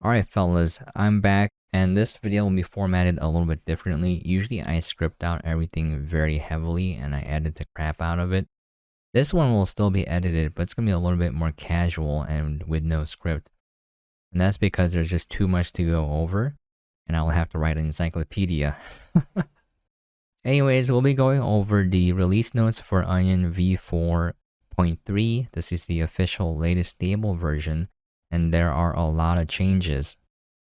Alright fellas, I'm back, and this video will be formatted a little bit differently. Usually I script out everything very heavily and I edit the crap out of it. This one will still be edited, but it's going to be a little bit more casual and with no script. And that's because there's just too much to go over, and I'll have to write an encyclopedia. Anyways, we'll be going over the release notes for Onion V4.3. This is the official latest stable version, and there are a lot of changes.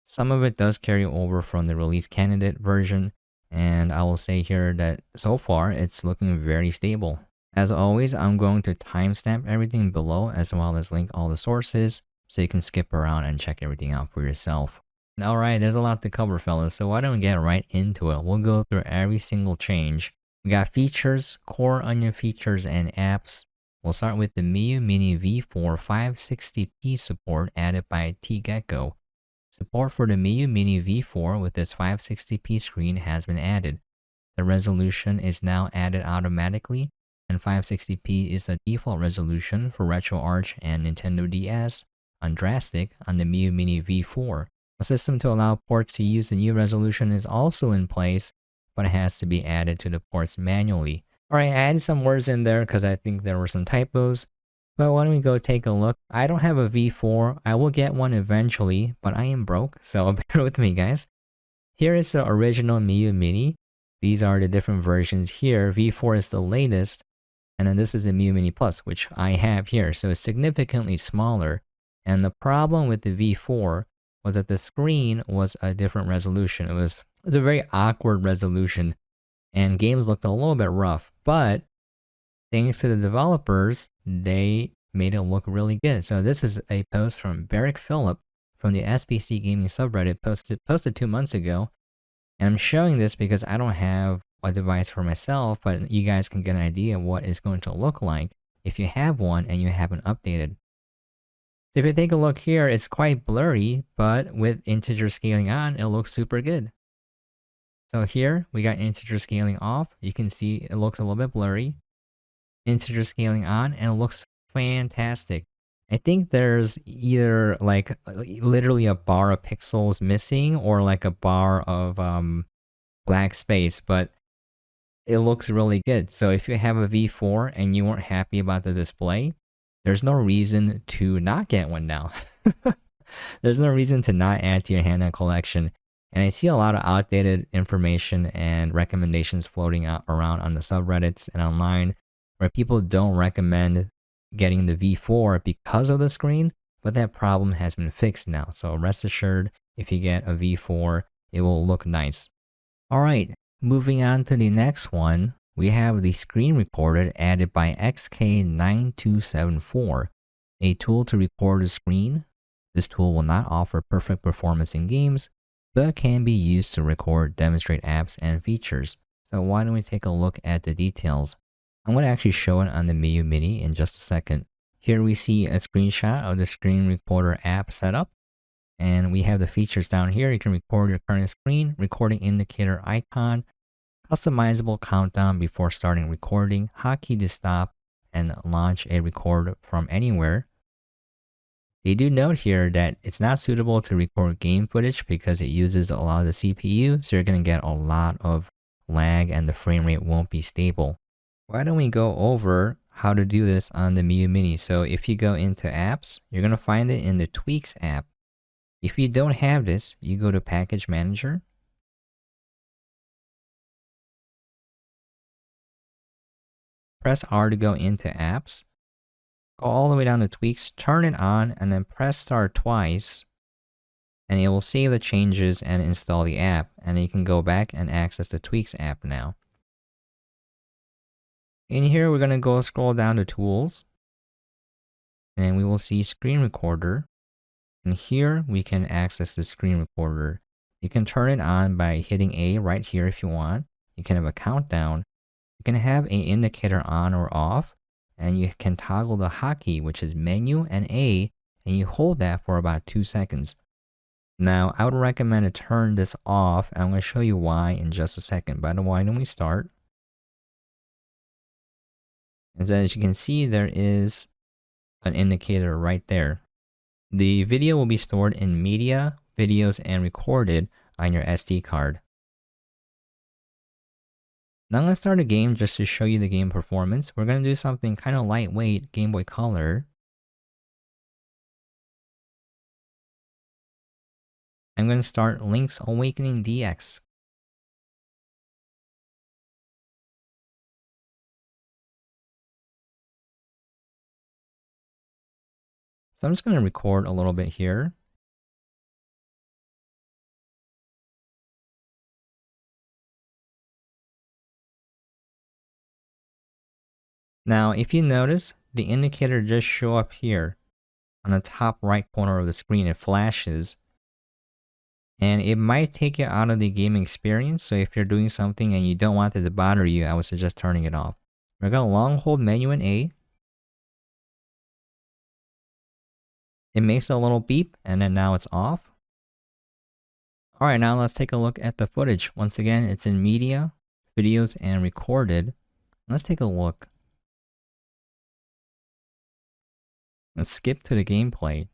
Some of it does carry over from the release candidate version, and I will say here that so far it's looking very stable. As always, I'm going to timestamp everything below as well as link all the sources so you can skip around and check everything out for yourself. Alright, there's a lot to cover fellas, so why don't we get right into it. We'll go through every single change. We got features, core Onion features, and apps. We'll start with the Miyoo Mini V4 560p support added by tGecko. Support for the Miyoo Mini V4 with this 560p screen has been added. The resolution is now added automatically, and 560p is the default resolution for RetroArch and Nintendo DS on Drastic on the Miyoo Mini V4. A system to allow ports to use the new resolution is also in place, but it has to be added to the ports manually. Alright, I added some words in there because I think there were some typos, but why don't we go take a look. I don't have a V4, I will get one eventually, but I am broke, so bear with me guys. Here is the original Miyoo Mini. These are the different versions here. V4 is the latest, and then this is the Miyoo Mini Plus, which I have here, so it's significantly smaller. And the problem with the V4 was that the screen was a different resolution. It was a very awkward resolution, and games looked a little bit rough, but thanks to the developers, they made it look really good. So this is a post from Barrick Phillip from the SBC Gaming subreddit posted 2 months ago. And I'm showing this because I don't have a device for myself, but you guys can get an idea of what it's going to look like if you have one and you haven't updated. So if you take a look here, it's quite blurry, but with integer scaling on, it looks super good. So here, we got integer scaling off. You can see it looks a little bit blurry. Integer scaling on, and it looks fantastic. I think there's either like literally a bar of pixels missing or like a bar of black space, but it looks really good. So if you have a V4 and you weren't happy about the display, there's no reason to not get one now. There's no reason to not add to your handheld collection. And I see a lot of outdated information and recommendations floating around on the subreddits and online where people don't recommend getting the V4 because of the screen, but that problem has been fixed now. So rest assured, if you get a V4, it will look nice. Alright, moving on to the next one, we have the screen recorder added by XK9274, a tool to record the screen. This tool will not offer perfect performance in games, but can be used to record, demonstrate apps and features. So why don't we take a look at the details. I'm going to actually show it on the Miyoo Mini in just a second. Here we see a screenshot of the screen recorder app setup. And we have the features down here. You can record your current screen, recording indicator icon, customizable countdown before starting recording, hotkey to stop, and launch a record from anywhere. They do note here that it's not suitable to record game footage because it uses a lot of the CPU, so you're going to get a lot of lag and the frame rate won't be stable. Why don't we go over how to do this on the Miyoo Mini? So if you go into apps, you're going to find it in the Tweaks app. If you don't have this, you go to Package Manager. Press R to go into apps. Go all the way down to Tweaks, turn it on, and then press start twice. And it will save the changes and install the app. And you can go back and access the Tweaks app now. In here, we're going to go scroll down to Tools. And we will see Screen Recorder. And here, we can access the screen recorder. You can turn it on by hitting A right here if you want. You can have a countdown. You can have an indicator on or off. And you can toggle the hotkey, which is Menu and A, and you hold that for about 2 seconds. Now, I would recommend to turn this off, and I'm going to show you why in just a second. But why don't we start? And so as you can see, there is an indicator right there. The video will be stored in media, videos, and recorded on your SD card. Now let's start a game just to show you the game performance. We're going to do something kind of lightweight, Game Boy Color. I'm going to start Link's Awakening DX. So I'm just going to record a little bit here. Now, if you notice, the indicator just show up here on the top right corner of the screen. It flashes, and it might take you out of the gaming experience. So if you're doing something and you don't want it to bother you, I would suggest turning it off. We're going to long hold menu and A. It makes a little beep, and then now it's off. Alright, now let's take a look at the footage. Once again, it's in Media, Videos, and Recorded. Let's take a look. Let's skip to the gameplay.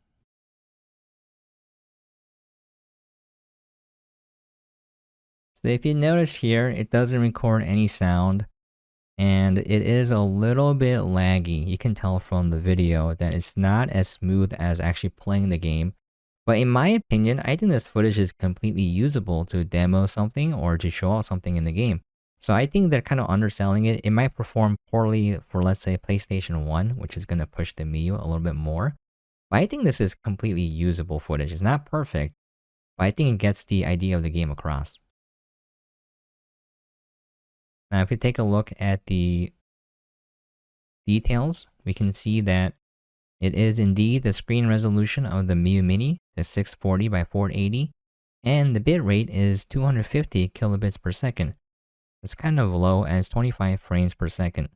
So if you notice here, it doesn't record any sound, and it is a little bit laggy. You can tell from the video that it's not as smooth as actually playing the game. But in my opinion, I think this footage is completely usable to demo something or to show off something in the game. So I think they're kind of underselling it. It might perform poorly for, let's say, PlayStation 1, which is going to push the Miyoo a little bit more. But I think this is completely usable footage. It's not perfect, but I think it gets the idea of the game across. Now, if we take a look at the details, we can see that it is indeed the screen resolution of the Miyoo Mini, the 640 by 480, and the bitrate is 250 kilobits per second. It's kind of low as 25 frames per second.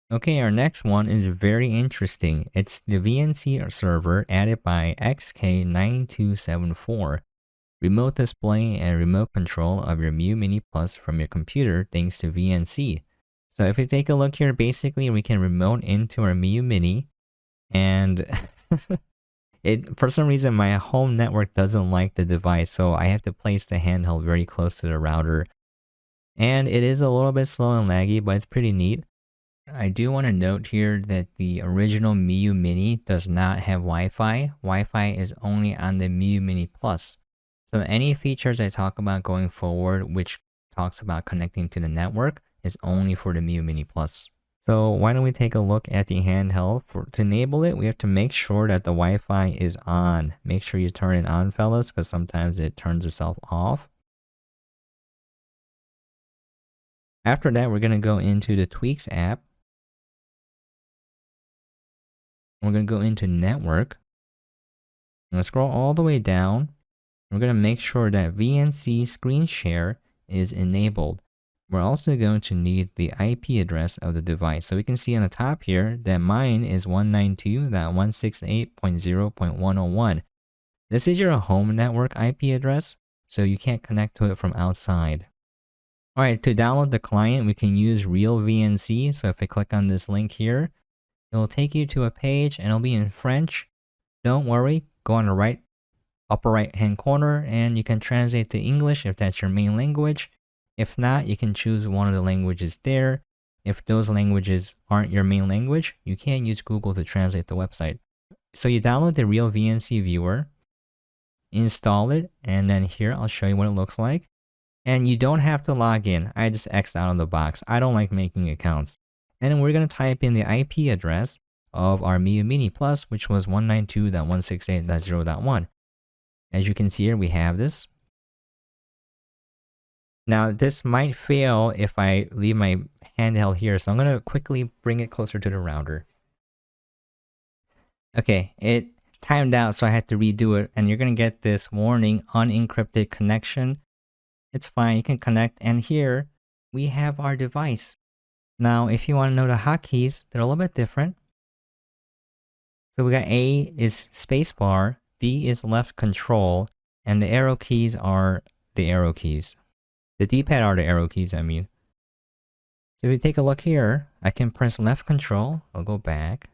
Okay, our next one is very interesting. It's the VNC server added by XK9274. Remote display and remote control of your Miyoo Mini Plus from your computer thanks to VNC. So if we take a look here, basically we can remote into our Miyoo Mini, and for some reason my home network doesn't like the device, so I have to place the handheld very close to the router. And it is a little bit slow and laggy, but it's pretty neat. I do want to note here that the original Miyoo Mini does not have Wi-Fi. Wi-Fi is only on the Miyoo Mini Plus. So any features I talk about going forward, which talks about connecting to the network, is only for the Miyoo Mini Plus. So why don't we take a look at the handheld. To enable it, we have to make sure that the Wi-Fi is on. Make sure you turn it on, fellas, because sometimes it turns itself off. After that, we're going to go into the Tweaks app. We're going to go into Network. I'm going to scroll all the way down. We're going to make sure that VNC Screen Share is enabled. We're also going to need the IP address of the device. So we can see on the top here that mine is 192.168.0.101. This is your home network IP address, so you can't connect to it from outside. Alright, to download the client, we can use Real VNC. So if I click on this link here, it will take you to a page and it'll be in French. Don't worry, go on the upper right hand corner and you can translate to English if that's your main language. If not, you can choose one of the languages there. If those languages aren't your main language, you can use Google to translate the website. So you download the Real VNC viewer, install it, and then here I'll show you what it looks like. And you don't have to log in. I just X'd out of the box. I don't like making accounts. And then we're going to type in the IP address of our Miyoo Mini Plus, which was 192.168.0.1. As you can see here, we have this. Now, this might fail if I leave my handheld here, so I'm going to quickly bring it closer to the router. Okay, it timed out, so I had to redo it, and you're going to get this warning, unencrypted connection. It's fine, you can connect, and here we have our device. Now, if you want to know the hotkeys, they're a little bit different. So we got A is spacebar, B is left control, and the arrow keys are the arrow keys. The D-pad are the arrow keys, I mean. So if we take a look here, I can press left control, I'll go back.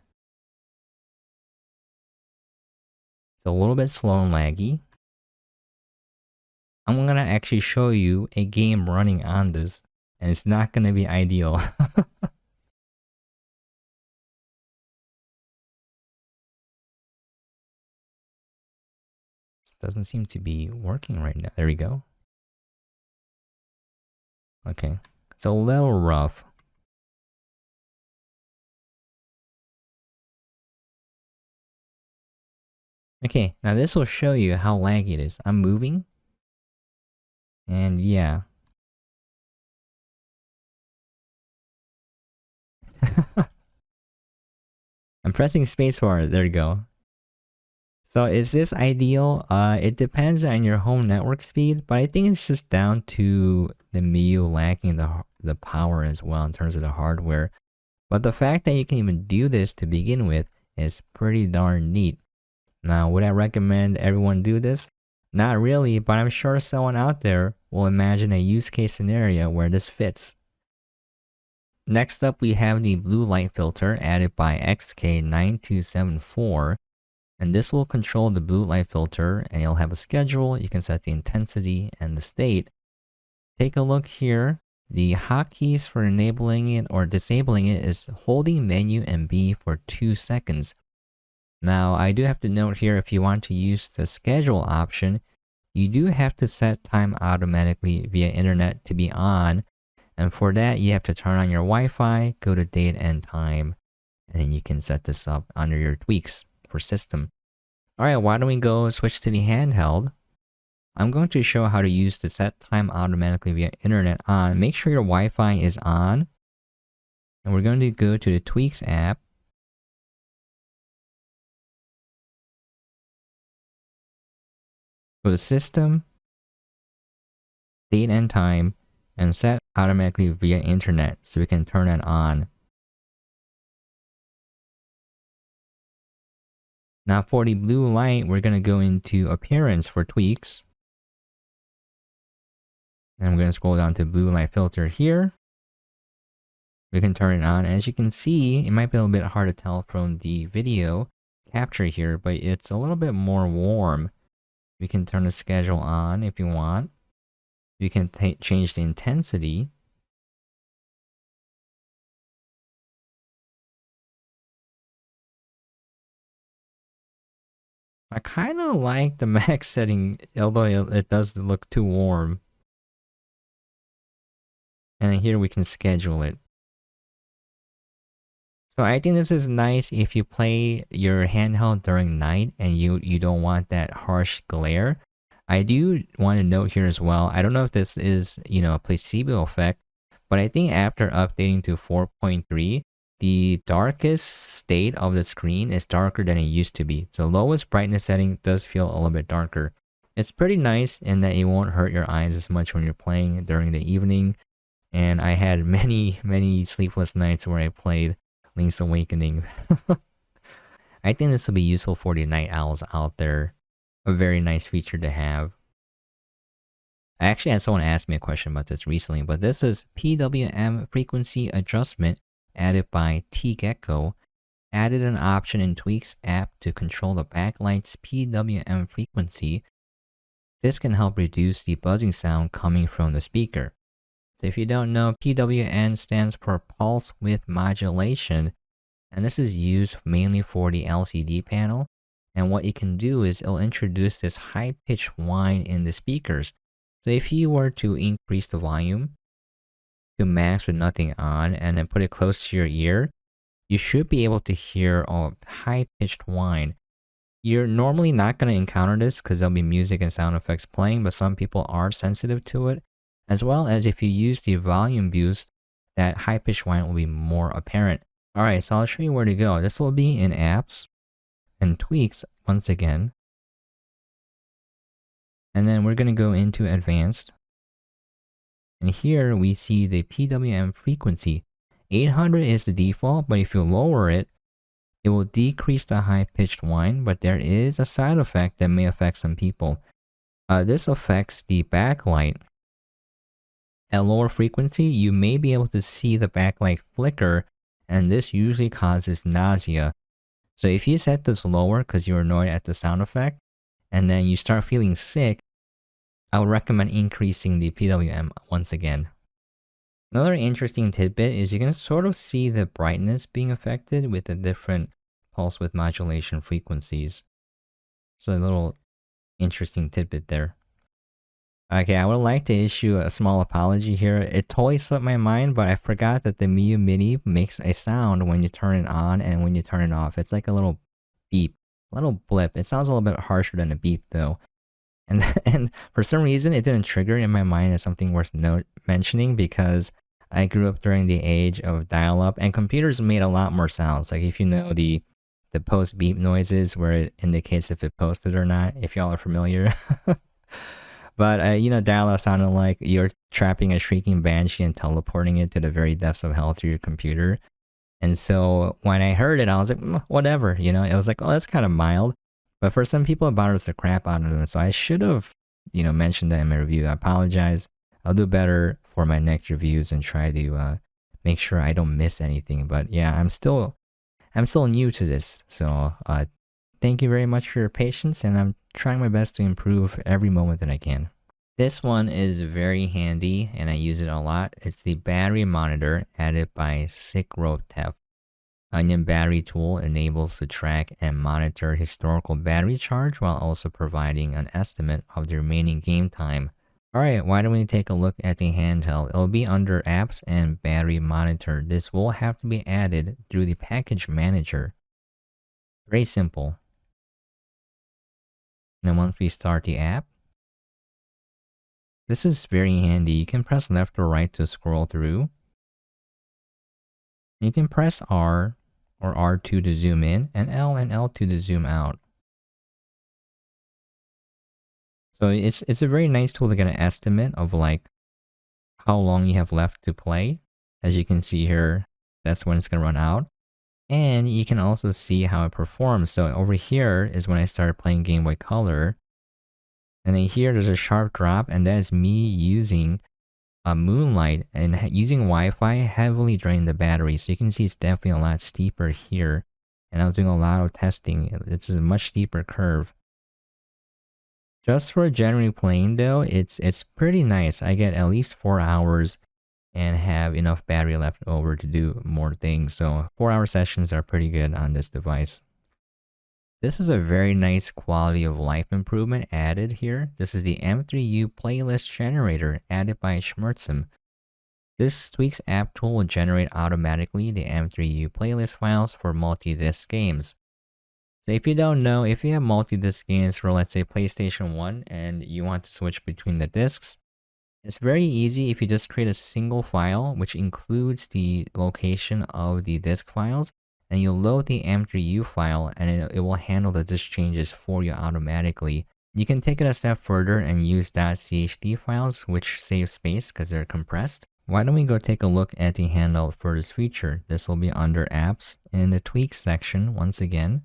It's a little bit slow and laggy. I'm gonna actually show you a game running on this, and it's not gonna be ideal. This doesn't seem to be working right now. There we go. Okay, it's a little rough. Okay, now this will show you how laggy it is. I'm moving. And yeah. I'm pressing spacebar. There you go. So is this ideal? It depends on your home network speed, but I think it's just down to the Miyoo lacking the power as well in terms of the hardware. But the fact that you can even do this to begin with is pretty darn neat. Now, would I recommend everyone do this? Not really, but I'm sure someone out there will imagine a use case scenario where this fits. Next up, we have the blue light filter added by XK9274. And this will control the blue light filter, and you'll have a schedule. You can set the intensity and the state. Take a look here. The hotkeys for enabling it or disabling it is holding menu and B for 2 seconds. Now, I do have to note here, if you want to use the schedule option, you do have to set time automatically via internet to be on. And for that, you have to turn on your Wi-Fi, go to date and time, and then you can set this up under your tweaks for system. Alright, why don't we go switch to the handheld? I'm going to show how to use the set time automatically via internet on. Make sure your Wi-Fi is on. And we're going to go to the Tweaks app. Go to System, Date and Time, and set automatically via internet so we can turn it on. Now for the blue light, we're going to go into Appearance for tweaks. And I'm going to scroll down to blue light filter here. We can turn it on. As you can see, it might be a little bit hard to tell from the video capture here, but it's a little bit more warm. We can turn the schedule on if you want. You can change the intensity. I kind of like the max setting, although it does look too warm. And here we can schedule it. So I think this is nice if you play your handheld during night and you don't want that harsh glare. I do want to note here as well, I don't know if this is, a placebo effect, but I think after updating to 4.3, the darkest state of the screen is darker than it used to be. So lowest brightness setting does feel a little bit darker. It's pretty nice in that it won't hurt your eyes as much when you're playing during the evening. And I had many sleepless nights where I played Link's Awakening. I think this will be useful for the night owls out there. A very nice feature to have. I actually had someone ask me a question about this recently, but this is PWM frequency adjustment added by tGecko. Added an option in Tweaks app to control the backlight's PWM frequency. This can help reduce the buzzing sound coming from the speaker. So if you don't know, PWM stands for pulse width modulation, and this is used mainly for the LCD panel. And what it can do is it'll introduce this high-pitched whine in the speakers. So if you were to increase the volume to max with nothing on and then put it close to your ear, you should be able to hear a high-pitched whine. You're normally not going to encounter this because there'll be music and sound effects playing, but some people are sensitive to it. As well as if you use the volume boost, that high-pitched whine will be more apparent. Alright, so I'll show you where to go. This will be in Apps and Tweaks once again. And then we're going to go into Advanced. And here we see the PWM frequency. 800 is the default, but if you lower it, it will decrease the high-pitched whine, but there is a side effect that may affect some people. This affects the backlight. At lower frequency, you may be able to see the backlight flicker, and this usually causes nausea. So if you set this lower because you're annoyed at the sound effect, and then you start feeling sick, I would recommend increasing the PWM once again. Another interesting tidbit is you can sort of see the brightness being affected with the different pulse width modulation frequencies. So a little interesting tidbit there. Okay, I would like to issue a small apology here. It totally slipped my mind, but I forgot that the Miyoo Mini makes a sound when you turn it on and when you turn it off. It's like a little beep, a little blip. It sounds a little bit harsher than a beep though. And for some reason, it didn't trigger in my mind as something worth mentioning because I grew up during the age of dial-up and computers made a lot more sounds. Like if you know the post beep noises where it indicates if it posted or not, if y'all are familiar. But, you know, dial-up sounded like you're trapping a shrieking banshee and teleporting it to the very depths of hell through your computer. And so when I heard it, I was like, whatever, you know? It was like, oh, that's kind of mild. But for some people, it bothers the crap out of them. So I should have, you know, mentioned that in my review. I apologize. I'll do better for my next reviews and try to make sure I don't miss anything. But yeah, I'm still new to this. So thank you very much for your patience, and I'm trying my best to improve every moment that I can. This one is very handy, and I use it a lot. It's the battery monitor added by Sichroteph. Onion battery tool enables to track and monitor historical battery charge while also providing an estimate of the remaining game time. Alright, why don't we take a look at the handheld? It'll be under apps and battery monitor. This will have to be added through the package manager. Very simple. And then once we start the app, this is very handy. You can press left or right to scroll through. You can press R or R2 to zoom in and L2 to zoom out. So it's a very nice tool to get an estimate of like how long you have left to play. As you can see here, that's when it's going to run out. And you can also see how it performs. So over here is when I started playing Game Boy Color. And then here there's a sharp drop, and that is me using a Moonlight and using Wi-Fi heavily drained the battery. So you can see it's definitely a lot steeper here. And I was doing a lot of testing. It's a much steeper curve. Just for generally playing though, it's pretty nice. I get at least 4 hours and have enough battery left over to do more things. So 4-hour sessions are pretty good on this device. This is a very nice quality of life improvement added here. This is the M3U playlist generator added by schmurtzm. This Tweaks app tool will generate automatically the M3U playlist files for multi-disc games. So if you don't know, if you have multi-disc games for let's say PlayStation 1 and you want to switch between the discs, it's very easy if you just create a single file which includes the location of the disk files, and you'll load the M3U file and it will handle the disk changes for you automatically. You can take it a step further and use .chd files, which save space because they're compressed. Why don't we go take a look at the handheld for this feature? This will be under apps in the tweaks section once again.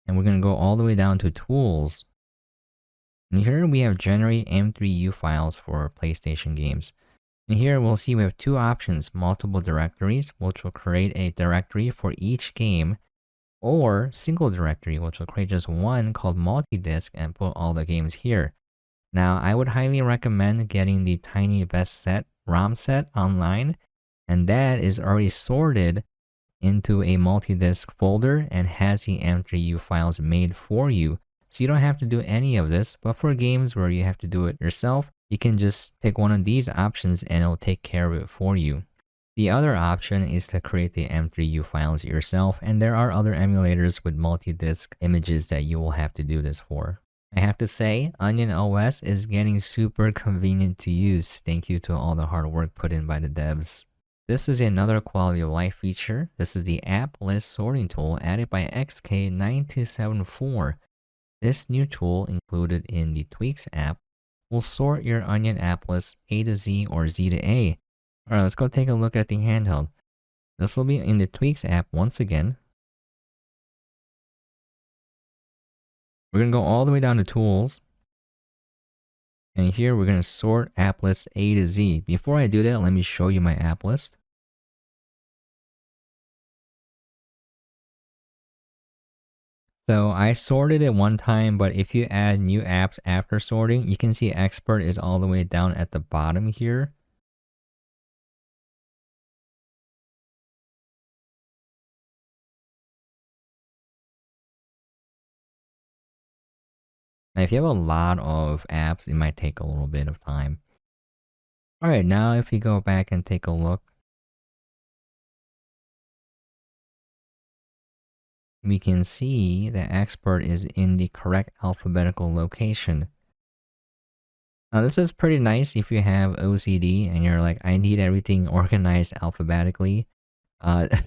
And we're going to go all the way down to tools. And here we have generate M3U files for PlayStation games. And here we'll see we have two options, multiple directories, which will create a directory for each game, or single directory, which will create just one called multi-disc and put all the games here. Now, I would highly recommend getting the Tiny Best Set ROM set online, and that is already sorted into a multi-disc folder and has the M3U files made for you. So you don't have to do any of this, but for games where you have to do it yourself, you can just pick one of these options and it'll take care of it for you. The other option is to create the M3U files yourself, and there are other emulators with multi-disc images that you will have to do this for. I have to say, Onion OS is getting super convenient to use, thank you to all the hard work put in by the devs. This is another quality of life feature. This is the app list sorting tool added by XK9274. This new tool, included in the Tweaks app, will sort your Onion app list A to Z or Z to A. Alright, let's go take a look at the handheld. This will be in the Tweaks app once again. We're going to go all the way down to Tools. And here we're going to sort app list A to Z. Before I do that, let me show you my app list. So I sorted it one time, but if you add new apps after sorting, you can see expert is all the way down at the bottom here. Now, if you have a lot of apps, it might take a little bit of time. All right, now if we go back and take a look, we can see that expert is in the correct alphabetical location. Now this is pretty nice if you have OCD and you're like, I need everything organized alphabetically.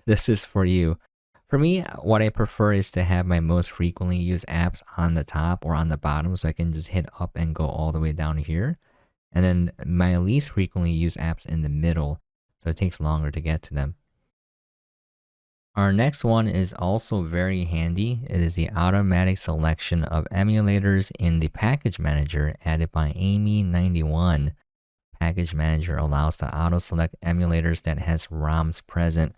This is for you. For me, what I prefer is to have my most frequently used apps on the top or on the bottom, so I can just hit up and go all the way down here. And then my least frequently used apps in the middle, so it takes longer to get to them. Our next one is also very handy. It is the automatic selection of emulators in the package manager added by Amy91. Package manager allows to auto-select emulators that has ROMs present.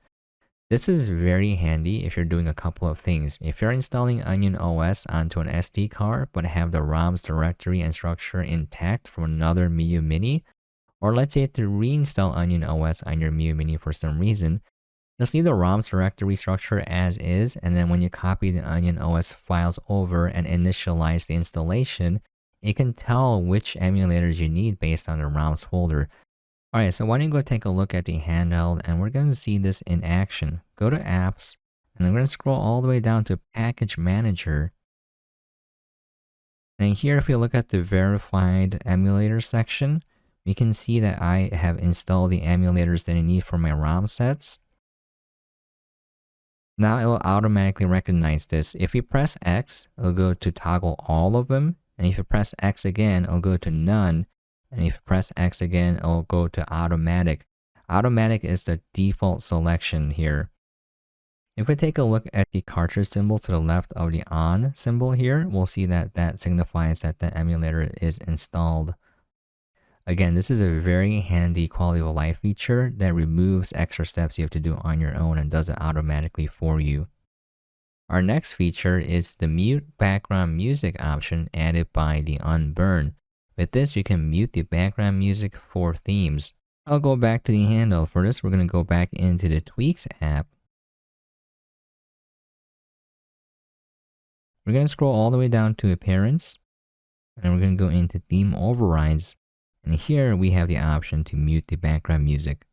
This is very handy if you're doing a couple of things. If you're installing Onion OS onto an SD card but have the ROMs directory and structure intact from another Miyoo Mini, or let's say to reinstall Onion OS on your Miyoo Mini for some reason, just leave the ROMs directory structure as is, and then when you copy the Onion OS files over and initialize the installation, it can tell which emulators you need based on the ROMs folder. Alright, so why don't you go take a look at the handheld, and we're going to see this in action. Go to Apps, and I'm going to scroll all the way down to Package Manager. And here, if you look at the verified emulator section, we can see that I have installed the emulators that I need for my ROM sets. Now it will automatically recognize this. If you press X, it'll go to toggle all of them. And if you press X again, it'll go to none. And if you press X again, it'll go to automatic. Automatic is the default selection here. If we take a look at the cartridge symbol to the left of the on symbol here, we'll see that that signifies that the emulator is installed. Again, this is a very handy quality of life feature that removes extra steps you have to do on your own and does it automatically for you. Our next feature is the mute background music option added by theUnBurn. With this, you can mute the background music for themes. I'll go back to the handle. For this, we're going to go back into the Tweaks app. We're going to scroll all the way down to Appearance, and we're going to go into Theme Overrides. And here we have the option to mute the background music.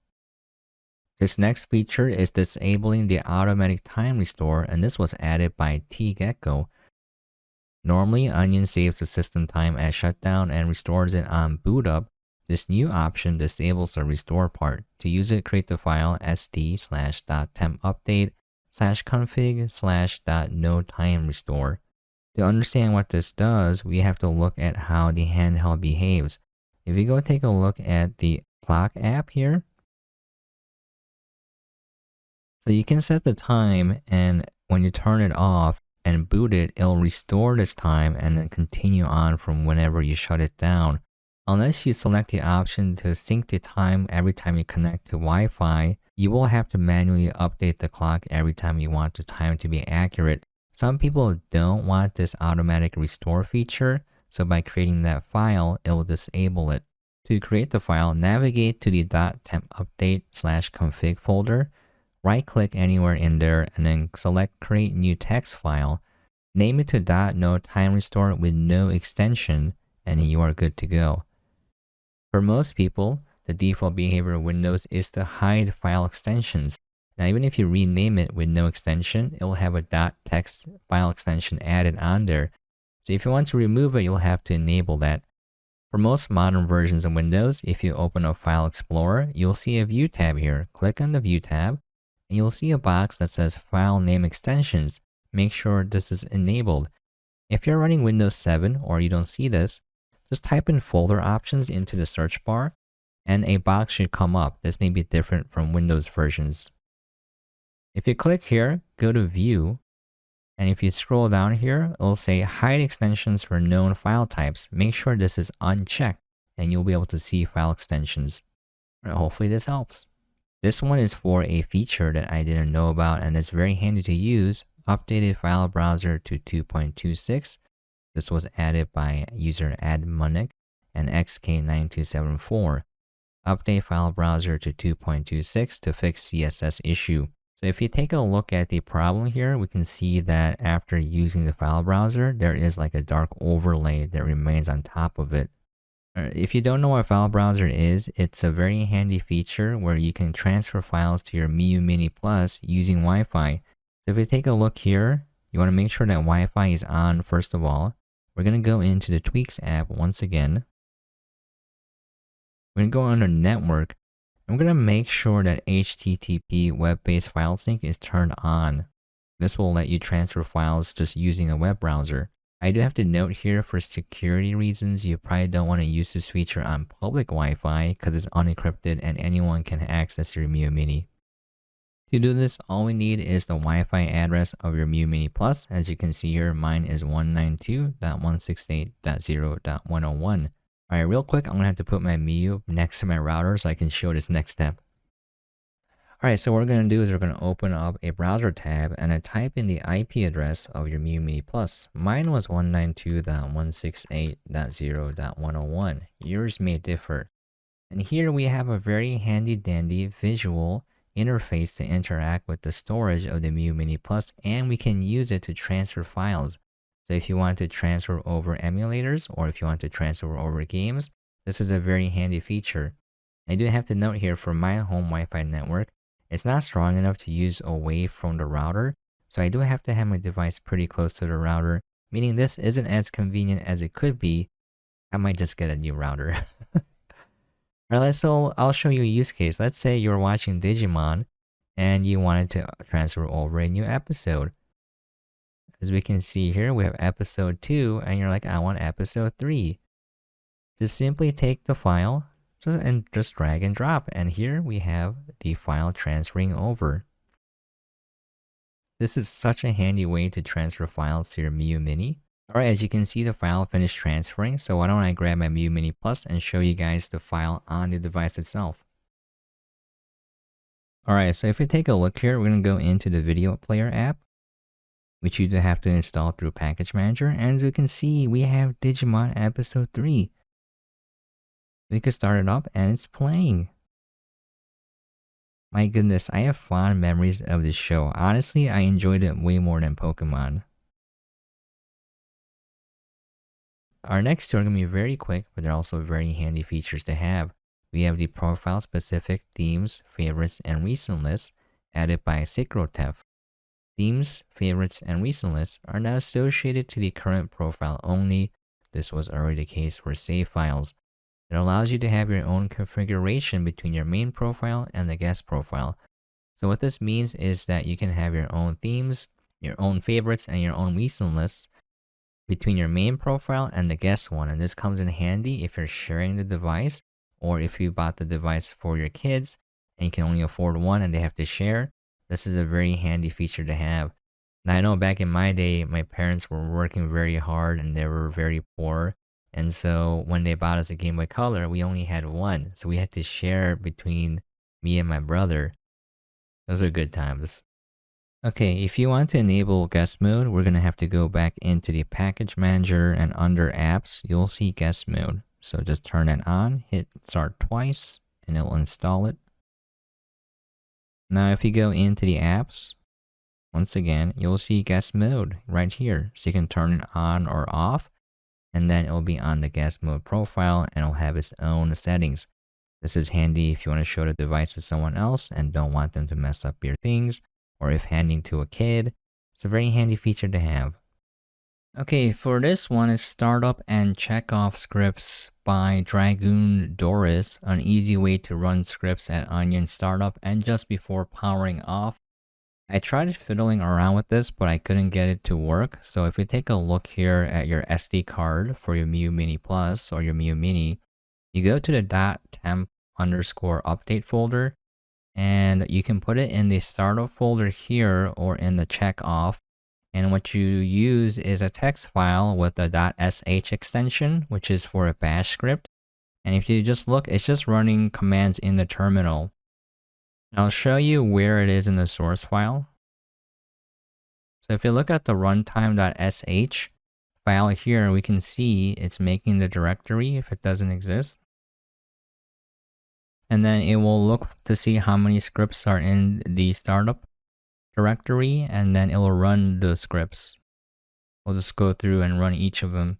This next feature is disabling the automatic time restore, and this was added by tGecko. Normally, Onion saves the system time as shutdown and restores it on boot up. This new option disables the restore part. To use it, create the file sd/tempupdate/config/.noTimeRestore. To understand what this does, we have to look at how the handheld behaves. If you go take a look at the clock app here, so you can set the time, and when you turn it off and boot it, it'll restore this time and then continue on from whenever you shut it down. Unless you select the option to sync the time every time you connect to Wi-Fi, you will have to manually update the clock every time you want the time to be accurate. Some people don't want this automatic restore feature, so by creating that file, it will disable it. To create the file, navigate to the .tempupdate/config folder, right-click anywhere in there, and then select Create New Text File. Name it to .noTimeRestore with no extension, and you are good to go. For most people, the default behavior of Windows is to hide file extensions. Now, even if you rename it with no extension, it will have a .text file extension added on there. So if you want to remove it, you'll have to enable that. For most modern versions of Windows, if you open up File Explorer, you'll see a View tab here. Click on the View tab, and you'll see a box that says File Name Extensions. Make sure this is enabled. If you're running Windows 7 or you don't see this, just type in Folder Options into the search bar, and a box should come up. This may be different from Windows versions. If you click here, go to View, and if you scroll down here, it'll say Hide Extensions for Known File Types. Make sure this is unchecked, and you'll be able to see file extensions. Hopefully this helps. This one is for a feature that I didn't know about, and it's very handy to use. updated file browser to 2.26. This was added by user edmunek and XK9274. Update file browser to 2.26 to fix CSS issue. So if you take a look at the problem here, we can see that after using the file browser, there is like a dark overlay that remains on top of it. If you don't know what file browser is, it's a very handy feature where you can transfer files to your Miyoo Mini Plus using Wi-Fi. So if you take a look here, you want to make sure that Wi-Fi is on first of all. We're going to go into the Tweaks app once again. We're going to go under Network. I'm going to make sure that HTTP web-based file sync is turned on. This will let you transfer files just using a web browser. I do have to note here, for security reasons, you probably don't want to use this feature on public Wi-Fi because it's unencrypted and anyone can access your Miyoo Mini. To do this, all we need is the Wi-Fi address of your Miyoo Mini Plus. As you can see here, mine is 192.168.0.101. Alright, real quick, I'm going to have to put my Miyoo next to my router so I can show this next step. Alright, so what we're going to do is we're going to open up a browser tab and I type in the IP address of your Miyoo Mini Plus. Mine was 192.168.0.101. Yours may differ. And here we have a very handy dandy visual interface to interact with the storage of the Miyoo Mini Plus, and we can use it to transfer files. So if you want to transfer over emulators or if you want to transfer over games, this is a very handy feature. I do have to note here, for my home Wi-Fi network, it's not strong enough to use away from the router, so I do have to have my device pretty close to the router, meaning this isn't as convenient as it could be. I might just get a new router. Alright, so I'll show you a use case. Let's say you're watching Digimon and you wanted to transfer over a new episode. As we can see here, we have episode 2 and you're like, I want episode 3. Just simply take the file and just drag and drop, and here we have the file transferring over. This is such a handy way to transfer files to your Miyoo Mini. Alright, as you can see, the file finished transferring, so why don't I grab my Miyoo Mini Plus and show you guys the file on the device itself. Alright, so if you take a look here, we're going to go into the video player app, which you do have to install through Package Manager, and as you can see, we have Digimon episode 3. We can start it up and it's playing. My goodness, I have fond memories of this show. Honestly, I enjoyed it way more than Pokemon. Our next two are going to be very quick, but they're also very handy features to have. We have the profile-specific themes, favorites, and recent lists added by Sichroteph. Themes, favorites, and recent lists are now associated to the current profile only. This was already the case for save files. It allows you to have your own configuration between your main profile and the guest profile. So what this means is that you can have your own themes, your own favorites, and your own recent lists between your main profile and the guest one. And this comes in handy if you're sharing the device, or if you bought the device for your kids and you can only afford one and they have to share. This is a very handy feature to have. Now I know back in my day, my parents were working very hard and they were very poor. And so when they bought us a Game Boy Color, we only had one. So we had to share between me and my brother. Those are good times. Okay, if you want to enable guest mode, we're going to have to go back into the Package Manager, and under Apps, you'll see guest mode. So just turn it on, hit start twice, and it'll install it. Now if you go into the apps, once again, you'll see guest mode right here. So you can turn it on or off, and then it'll be on the guest mode profile and it'll have its own settings. This is handy if you want to show the device to someone else and don't want them to mess up your things, or if handing to a kid. It's a very handy feature to have. Okay, for this one is Startup and Checkoff Scripts by DragoonDorise, an easy way to run scripts at Onion Startup and just before powering off. I tried fiddling around with this, but I couldn't get it to work. So if you take a look here at your SD card for your Miyoo Mini Plus or your Miyoo Mini, you go to the .temp_update folder, and you can put it in the startup folder here or in the check off. And what you use is a text file with a .sh extension, which is for a bash script. And if you just look, it's just running commands in the terminal. I'll show you where it is in the source file. So if you look at the runtime.sh file here, we can see it's making the directory if it doesn't exist. And then it will look to see how many scripts are in the startup directory, and then it will run the scripts. We'll just go through and run each of them.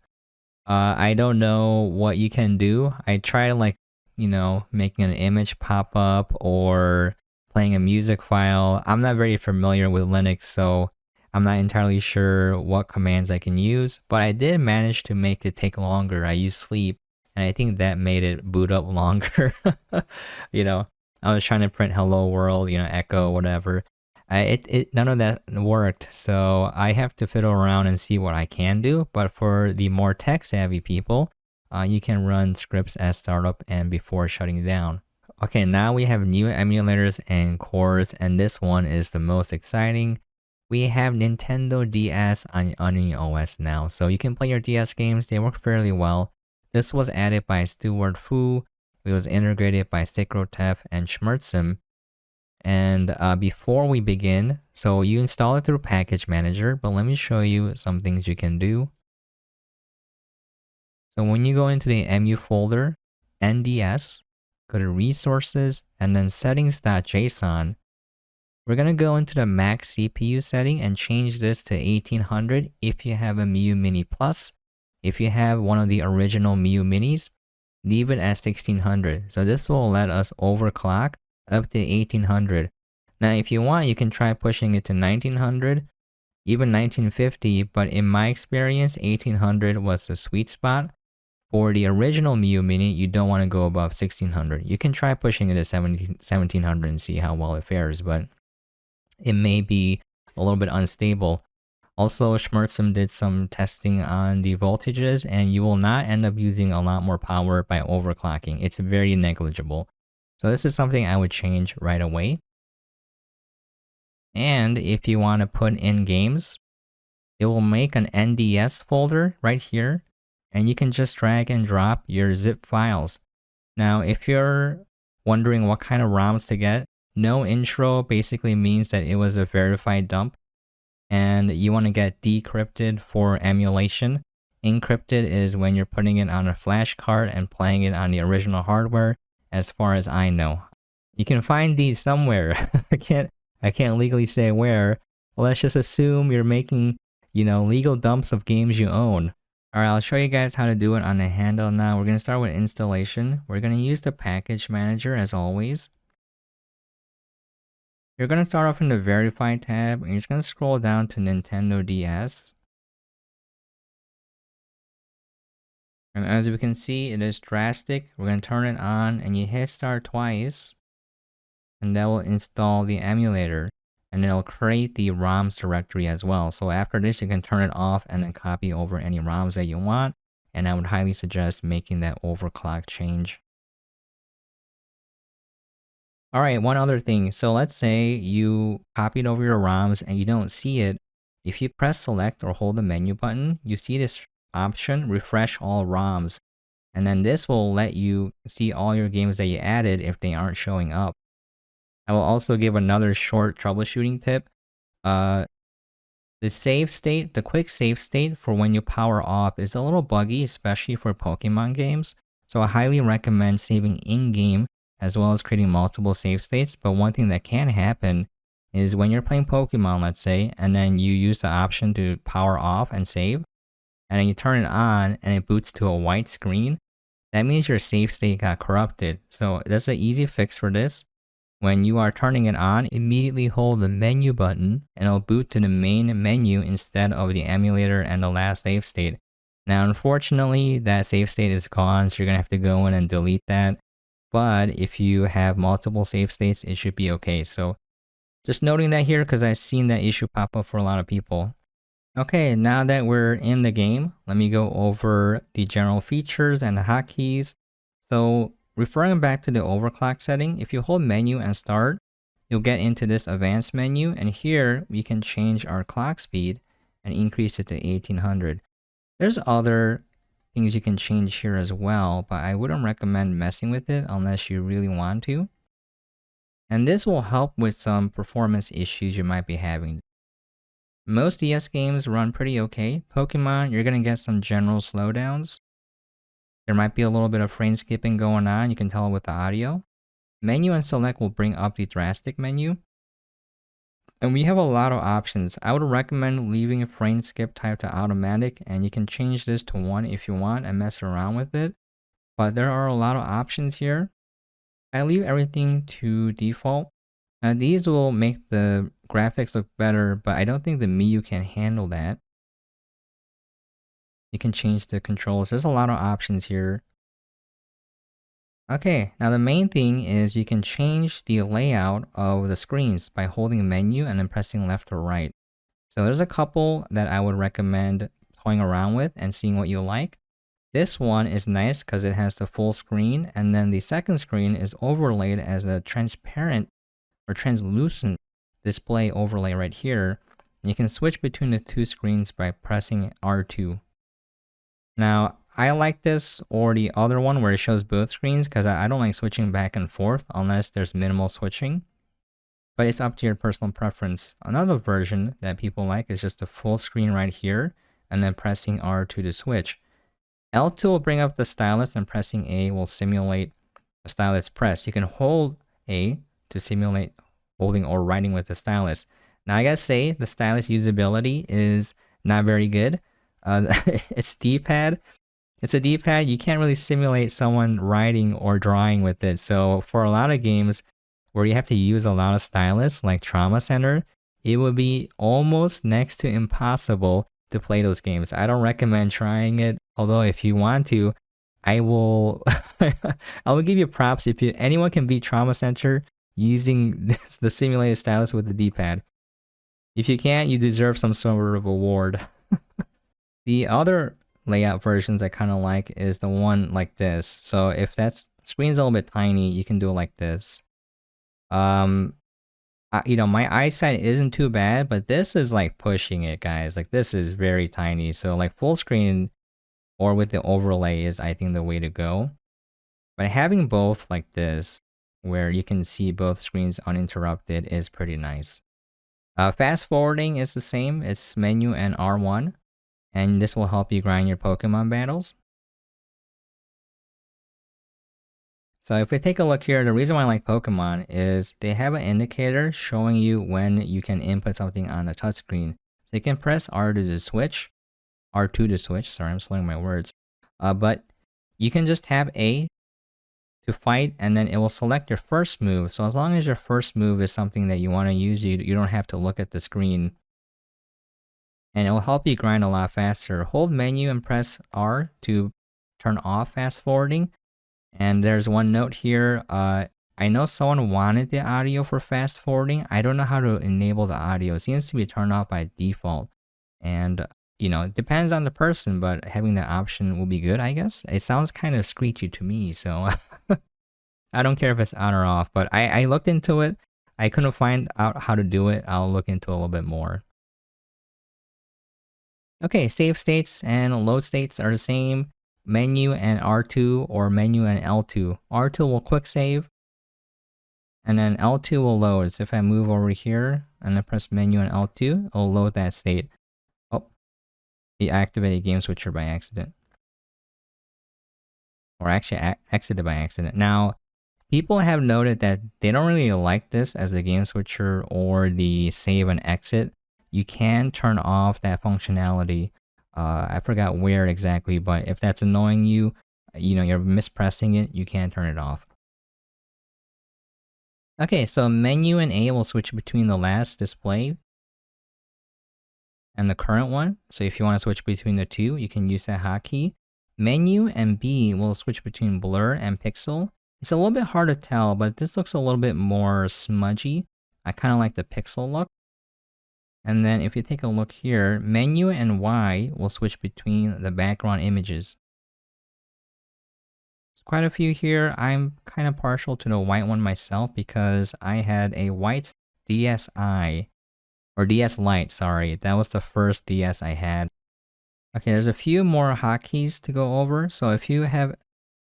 I don't know what you can do. I try like, making an image pop up or playing a music file. I'm not very familiar with Linux, so I'm not entirely sure what commands I can use, but I did manage to make it take longer. I used sleep, and I think that made it boot up longer. I was trying to print hello world, echo, whatever. None of that worked, so I have to fiddle around and see what I can do. But for the more tech-savvy people, you can run scripts as startup and before shutting down. Okay, now we have new emulators and cores, and this one is the most exciting. We have Nintendo DS on Onion OS now, so you can play your DS games. They work fairly well. This was added by Steward-Fu. It was integrated by Sichroteph and schmurtzm. And before we begin, so you install it through Package Manager, but let me show you some things you can do. So when you go into the MU folder, NDS, go to Resources, and then Settings.json, we're going to go into the max CPU setting and change this to 1800 if you have a Miyoo Mini Plus. If you have one of the original Miyoo Minis, leave it at 1600. So this will let us overclock up to 1800. Now if you want, you can try pushing it to 1900, even 1950, but in my experience, 1800 was the sweet spot. For the original Miyoo Mini, you don't want to go above 1600. You can try pushing it to 1700 and see how well it fares, but it may be a little bit unstable. Also, schmurtzm did some testing on the voltages, and you will not end up using a lot more power by overclocking. It's very negligible. So this is something I would change right away. And if you want to put in games, it will make an NDS folder right here, and you can just drag and drop your zip files. Now, if you're wondering what kind of ROMs to get, no intro basically means that it was a verified dump, and you want to get decrypted for emulation. Encrypted is when you're putting it on a flash card and playing it on the original hardware, as far as I know. You can find these somewhere. I can't legally say where. Well, let's just assume you're making, legal dumps of games you own. Alright, I'll show you guys how to do it on the handle now. We're going to start with installation. We're going to use the package manager as always. You're going to start off in the Verify tab, and you're just going to scroll down to Nintendo DS. And as we can see, it is Drastic. We're going to turn it on, and you hit start twice, and that will install the emulator, and it'll create the ROMs directory as well. So after this, you can turn it off and then copy over any ROMs that you want, and I would highly suggest making that overclock change. Alright, one other thing. So let's say you copied over your ROMs and you don't see it. If you press select or hold the menu button, you see this option, refresh all ROMs. And then this will let you see all your games that you added if they aren't showing up. I will also give another short troubleshooting tip. The save state, the quick save state for when you power off is a little buggy, especially for Pokemon games. So I highly recommend saving in-game as well as creating multiple save states. But one thing that can happen is when you're playing Pokemon, let's say, and then you use the option to power off and save, and then you turn it on and it boots to a white screen, that means your save state got corrupted. So there's an easy fix for this. When you are turning it on, immediately hold the menu button and it'll boot to the main menu instead of the emulator and the last save state. Now, unfortunately, that save state is gone, so you're gonna have to go in and delete that. But if you have multiple save states, it should be okay. So just noting that here because I've seen that issue pop up for a lot of people. Okay, now that we're in the game, let me go over the general features and the hotkeys. So referring back to the overclock setting, if you hold menu and start, you'll get into this advanced menu, and here we can change our clock speed and increase it to 1800. There's other things you can change here as well, but I wouldn't recommend messing with it unless you really want to. And this will help with some performance issues you might be having. Most DS games run pretty okay. Pokemon, you're gonna get some general slowdowns. There might be a little bit of frame skipping going on, you can tell with the audio. Menu and select will bring up the Drastic menu. And we have a lot of options. I would recommend leaving a frame skip type to automatic, and you can change this to 1 if you want and mess around with it. But there are a lot of options here. I leave everything to default. Now these will make the graphics look better, but I don't think the Miyoo can handle that. You can change the controls. There's a lot of options here. Okay, now the main thing is you can change the layout of the screens by holding menu and then pressing left or right. So there's a couple that I would recommend toying around with and seeing what you like. This one is nice because it has the full screen, and then the second screen is overlaid as a transparent or translucent display overlay right here. And you can switch between the two screens by pressing R2. Now, I like this or the other one where it shows both screens because I don't like switching back and forth unless there's minimal switching. But it's up to your personal preference. Another version that people like is just the full screen right here and then pressing R2 to switch. L2 will bring up the stylus and pressing A will simulate a stylus press. You can hold A to simulate holding or writing with the stylus. Now I gotta say, the stylus usability is not very good. It's D-pad. It's a D-pad. You can't really simulate someone writing or drawing with it. So for a lot of games where you have to use a lot of stylus, like Trauma Center, it would be almost next to impossible to play those games. I don't recommend trying it. Although if you want to, I will I will give you props if anyone can beat Trauma Center using the simulated stylus with the D-pad. If you can't, you deserve some sort of award. The other layout versions I kind of like is the one like this. So if that's screen's a little bit tiny, you can do it like this. You know, my eyesight isn't too bad, but this is like pushing it, guys. Like this is very tiny. So like full screen or with the overlay is, I think, the way to go. But having both like this, where you can see both screens uninterrupted, is pretty nice. Fast forwarding is the same. It's menu and R1. And this will help you grind your Pokemon battles. So if we take a look here, the reason why I like Pokemon is they have an indicator showing you when you can input something on the touchscreen. So you can press R2 to switch, sorry, I'm slurring my words. But you can just tap A to fight, and then it will select your first move. So as long as your first move is something that you want to use, you don't have to look at the screen. And it will help you grind a lot faster. Hold menu and press R to turn off fast forwarding. And there's one note here. I know someone wanted the audio for fast forwarding. I don't know how to enable the audio. It seems to be turned off by default. And, you know, it depends on the person, but having that option will be good, I guess. It sounds kind of screechy to me, so I don't care if it's on or off. But I looked into it. I couldn't find out how to do it. I'll look into it a little bit more. Okay, save states and load states are the same. Menu and R2 or menu and L2. R2 will quick save, and then L2 will load. So if I move over here and I press menu and L2, it'll load that state. Oh, it activated game switcher by accident. Or actually exited by accident. Now, people have noted that they don't really like this as a game switcher or the save and exit. You can turn off that functionality. I forgot where exactly, but if that's annoying you, you know, you're mispressing it, you can turn it off. Okay, so menu and A will switch between the last display and the current one. So if you want to switch between the two, you can use that hotkey. Menu and B will switch between blur and pixel. It's a little bit hard to tell, but this looks a little bit more smudgy. I kind of like the pixel look. And then if you take a look here, menu and Y will switch between the background images. There's quite a few here. I'm kind of partial to the white one myself because I had a white DSi, or DS Lite, sorry. That was the first DS I had. Okay, there's a few more hotkeys to go over. So if you have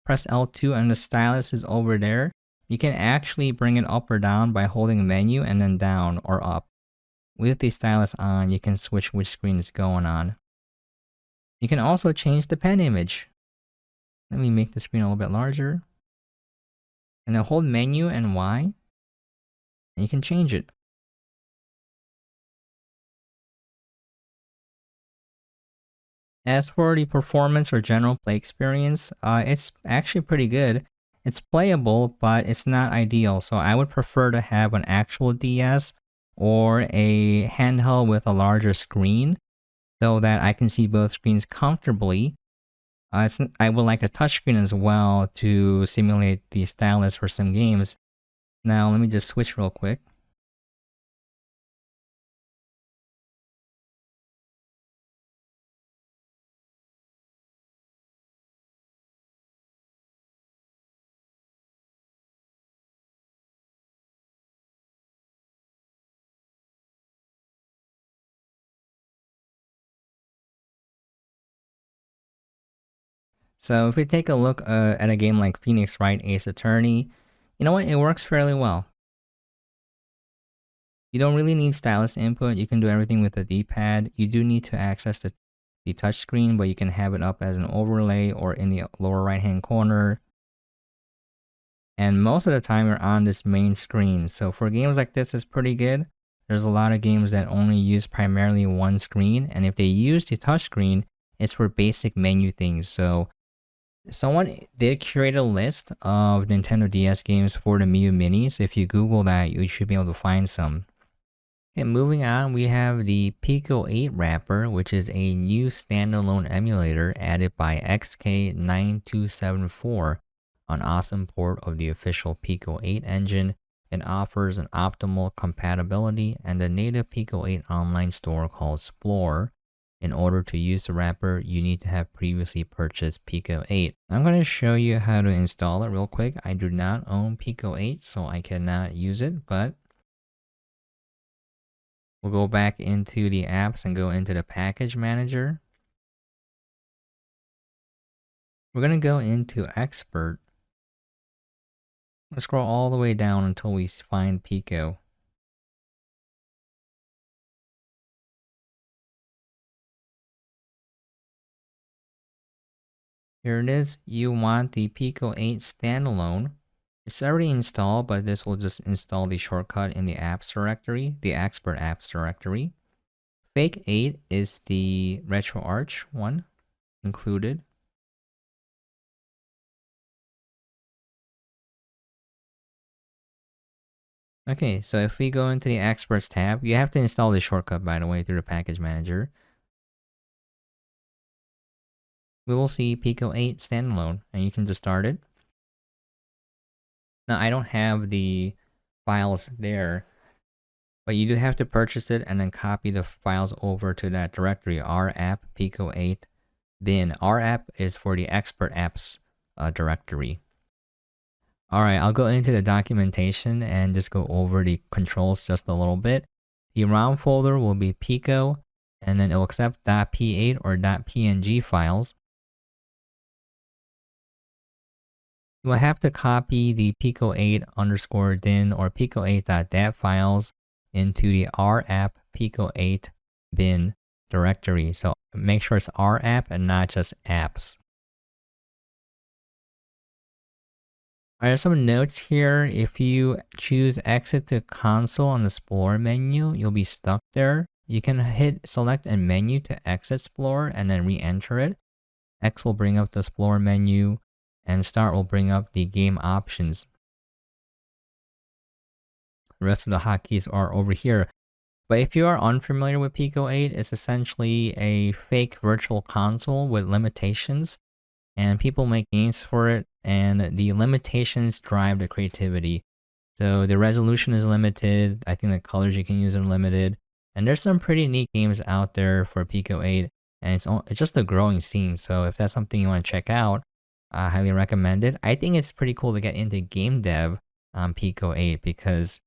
press L2 and the stylus is over there, you can actually bring it up or down by holding menu and then down or up. with the stylus on, you can switch which screen is going on. You can also change the pen image. Let me make the screen a little bit larger. And then hold menu and Y, and you can change it. As for the performance or general play experience, it's actually pretty good. It's playable, but it's not ideal, so I would prefer to have an actual DS or a handheld with a larger screen so that I can see both screens comfortably. I would like a touchscreen as well to simulate the stylus for some games. Now let me just switch real quick. So if we take a look at a game like Phoenix Wright Ace Attorney, you know what, it works fairly well. You don't really need stylus input, you can do everything with the D-pad. You do need to access the touchscreen, but you can have it up as an overlay or in the lower right hand corner. And most of the time you're on this main screen, so for games like this it's pretty good. There's a lot of games that only use primarily one screen, and if they use the touchscreen, it's for basic menu things. So someone did curate a list of Nintendo DS games for the Miyoo Mini, so if you Google that, you should be able to find some. Okay, moving on, we have the Pico 8 wrapper, which is a new standalone emulator added by XK9274, an awesome port of the official Pico 8 engine. It offers an optimal compatibility and a native Pico 8 online store called Splore. In order to use the wrapper, you need to have previously purchased Pico 8. I'm going to show you how to install it real quick. I do not own Pico 8, so I cannot use it, but we'll go back into the apps and go into the package manager. We're going to go into expert. Let's scroll all the way down until we find Pico. Here it is. You want the Pico 8 standalone. It's already installed, but this will just install the shortcut in the apps directory, the expert apps directory. Fake 8 is the RetroArch one included. Okay, so if we go into the experts tab, you have to install the shortcut, by the way, through the package manager. We will see Pico 8 standalone, and you can just start it. Now, I don't have the files there, but you do have to purchase it and then copy the files over to that directory, rapp Pico 8 bin. rapp is for the expert apps directory. Alright, I'll go into the documentation and just go over the controls just a little bit. The ROM folder will be Pico, and then it will accept .p8 or .png files. You will have to copy the pico8_din or pico8.dat files into the rapp pico8 bin directory. So make sure it's rapp and not just apps. Alright, some notes here. If you choose exit to console on the Splore menu, you'll be stuck there. You can hit select and menu to exit Splore and then re-enter it. X will bring up the Splore menu, and start will bring up the game options. The rest of the hotkeys are over here. But if you are unfamiliar with Pico 8, it's essentially a fake virtual console with limitations, and people make games for it, and the limitations drive the creativity. So the resolution is limited, I think the colors you can use are limited, and there's some pretty neat games out there for Pico 8, and it's just a growing scene, so if that's something you want to check out, I highly recommend it. I think it's pretty cool to get into game dev on Pico 8 because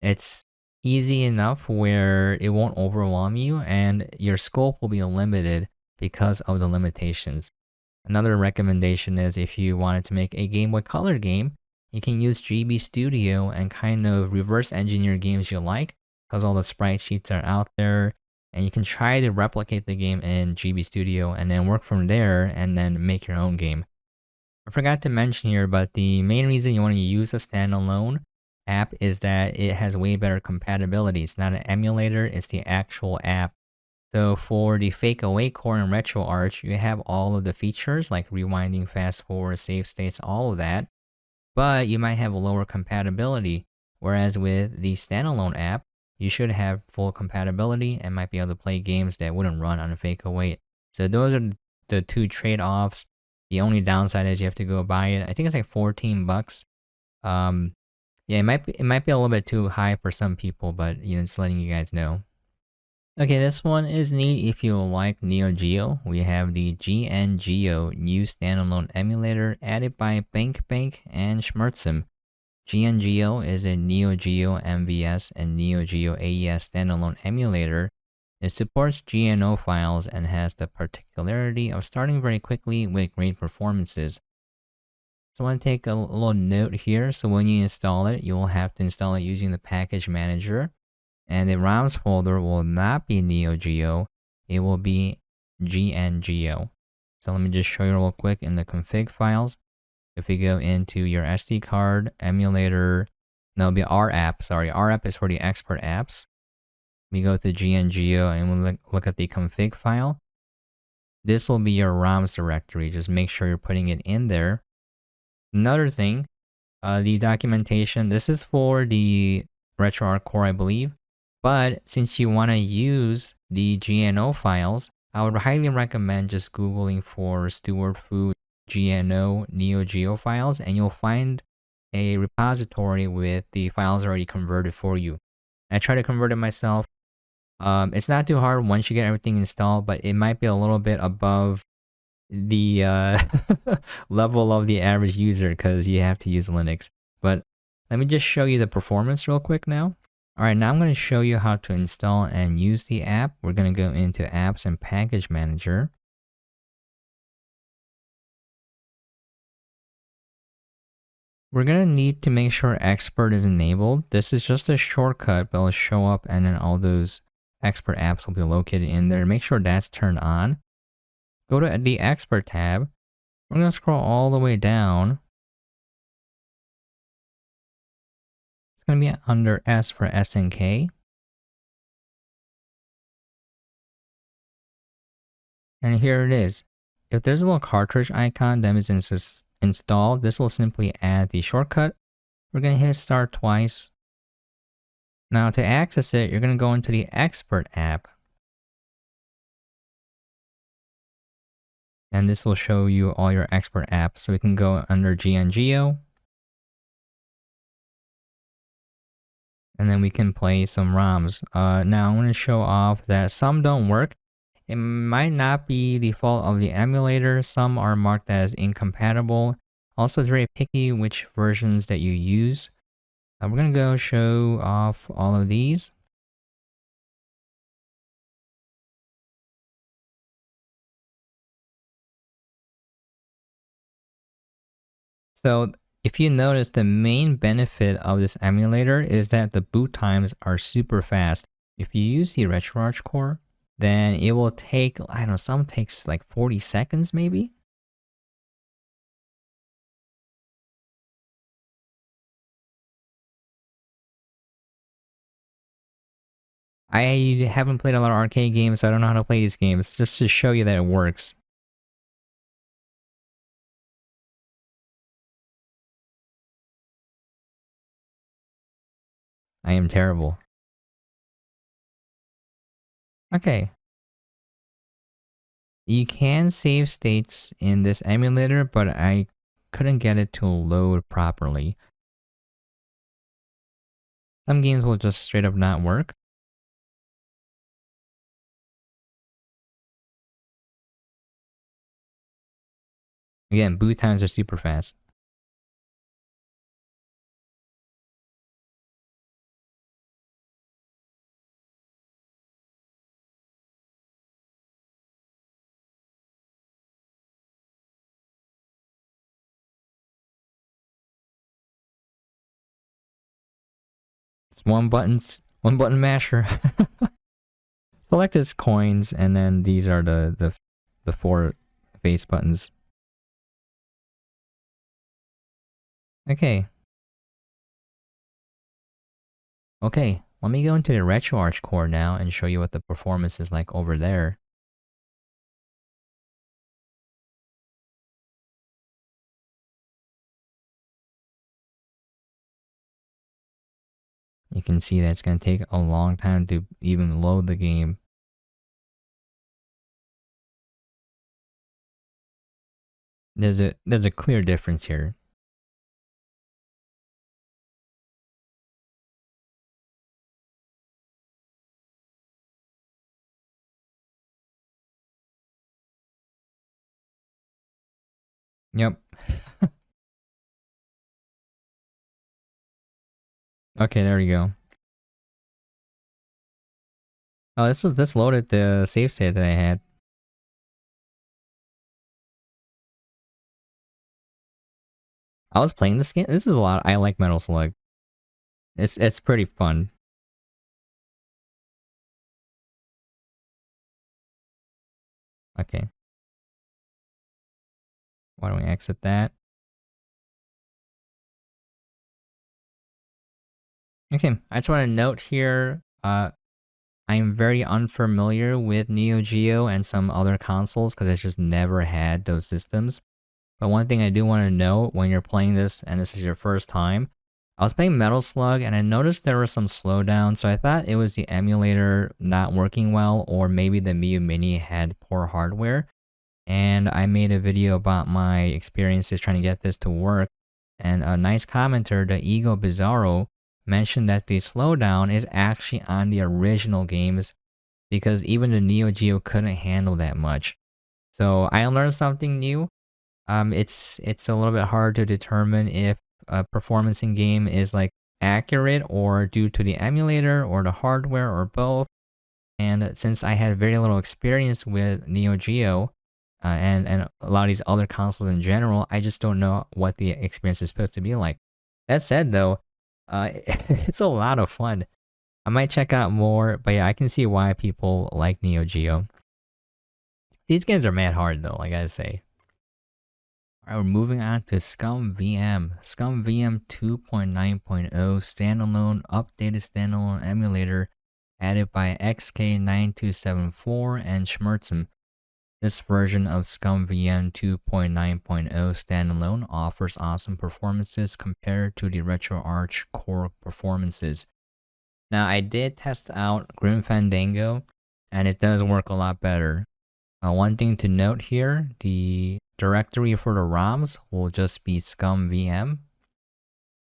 it's easy enough where it won't overwhelm you and your scope will be limited because of the limitations. Another recommendation is if you wanted to make a Game Boy Color game, you can use GB Studio and kind of reverse engineer games you like, because all the sprite sheets are out there, and you can try to replicate the game in GB Studio and then work from there and then make your own game. I forgot to mention here, but the main reason you want to use a standalone app is that it has way better compatibility. It's not an emulator, it's the actual app. So for the fakeaway core and RetroArch, you have all of the features like rewinding, fast forward, save states, all of that, but you might have a lower compatibility. Whereas with the standalone app, you should have full compatibility and might be able to play games that wouldn't run on a fakeaway. So those are the two trade-offs. The only downside is you have to go buy it. I think it's like 14 bucks. Yeah, it might be a little bit too high for some people, but just letting you guys know. Okay, this one is neat if you like Neo-Geo. We have the GnGeo new standalone emulator added by bankbank and schmurtzm. GnGeo is a Neo-Geo MVS and Neo-Geo AES standalone emulator. It supports GNO files and has the particularity of starting very quickly with great performances. So I want to take a little note here. So when you install it, you will have to install it using the package manager. And the ROMs folder will not be Neo-Geo, it will be GnGeo. So let me just show you real quick in the config files. If we go into your SD card, emulator, no, it'll be RApp, sorry, RApp is for the expert apps. We go to GnGeo and we'll look at the config file. This will be your ROMs directory, just make sure you're putting it in there. Another thing, the documentation, this is for the RetroArch core, I believe. But since you want to use the GNO files, I would highly recommend just Googling for Steward-Fu GNO Neo-Geo files, and you'll find a repository with the files already converted for you. I tried to convert it myself. It's not too hard once you get everything installed, but it might be a little bit above the level of the average user because you have to use Linux. But let me just show you the performance real quick now. Alright, now I'm going to show you how to install and use the app. We're going to go into Apps and Package Manager. We're going to need to make sure Expert is enabled. This is just a shortcut, but it'll show up and then all those expert apps will be located in there. Make sure that's turned on. Go to the Expert tab. We're going to scroll all the way down. It's going to be under S for SNK. And here it is. If there's a little cartridge icon that is installed, this will simply add the shortcut. We're going to hit start twice. Now to access it, you're going to go into the Expert app. And this will show you all your expert apps. So we can go under GnGeo. And then we can play some ROMs. Now I'm going to show off that some don't work. It might not be the fault of the emulator. Some are marked as incompatible. Also, it's very picky which versions that you use. We're going to go show off all of these. So if you notice, the main benefit of this emulator is that the boot times are super fast. If you use the RetroArch core, then it will take, I don't know, some takes like 40 seconds maybe. I haven't played a lot of arcade games, so I don't know how to play these games, just to show you that it works. I am terrible. Okay. You can save states in this emulator, but I couldn't get it to load properly. Some games will just straight up not work. Again, boot times are super fast. It's one button One button masher. Select its coins, and then these are the 4 face buttons. Okay. Okay, let me go into the RetroArch core now and show you what the performance is like over there. You can see that it's going to take a long time to even load the game. There's a clear difference here. Yep. Okay, there we go. Oh, this loaded the save state that I had. I was playing this game. This is a lot. I like Metal Slug. It's pretty fun. Okay. Why don't we exit that? Okay, I just want to note here, I'm very unfamiliar with Neo-Geo and some other consoles because I just never had those systems. But one thing I do want to note when you're playing this, and this is your first time, I was playing Metal Slug and I noticed there was some slowdown, so I thought it was the emulator not working well, or maybe the Miyoo Mini had poor hardware. And I made a video about my experiences trying to get this to work, and a nice commenter, the Ego Bizarro, mentioned that the slowdown is actually on the original games because even the Neo-Geo couldn't handle that much. So I learned something new. It's a little bit hard to determine if a performance in game is like accurate or due to the emulator or the hardware or both. And since I had very little experience with Neo-Geo and a lot of these other consoles in general, I just don't know what the experience is supposed to be like. That said though, it's a lot of fun. I might check out more, but yeah, I can see why people like Neo-Geo. These games are mad hard though, I gotta say. Alright, we're moving on to ScummVM. ScummVM 2.9.0 standalone, updated standalone emulator added by XK9274 and schmurtzm. This version of ScummVM 2.9.0 standalone offers awesome performances compared to the RetroArch core performances. Now, I did test out Grim Fandango, and it does work a lot better. One thing to note here, the directory for the ROMs will just be ScummVM.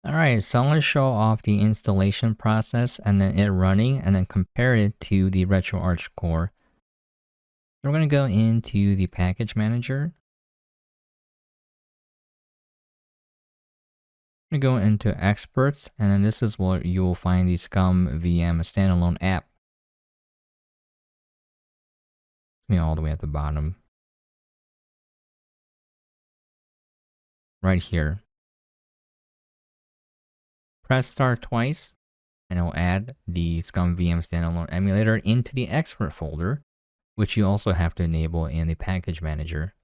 Alright, so I'm going to show off the installation process and then it running, and then compare it to the RetroArch core. We're going to go into the package manager. We're going to go into experts, and then this is where you will find the ScummVM standalone app. It's all the way at the bottom. Right here. Press start twice, and it will add the ScummVM standalone emulator into the expert folder, which you also have to enable in the package manager.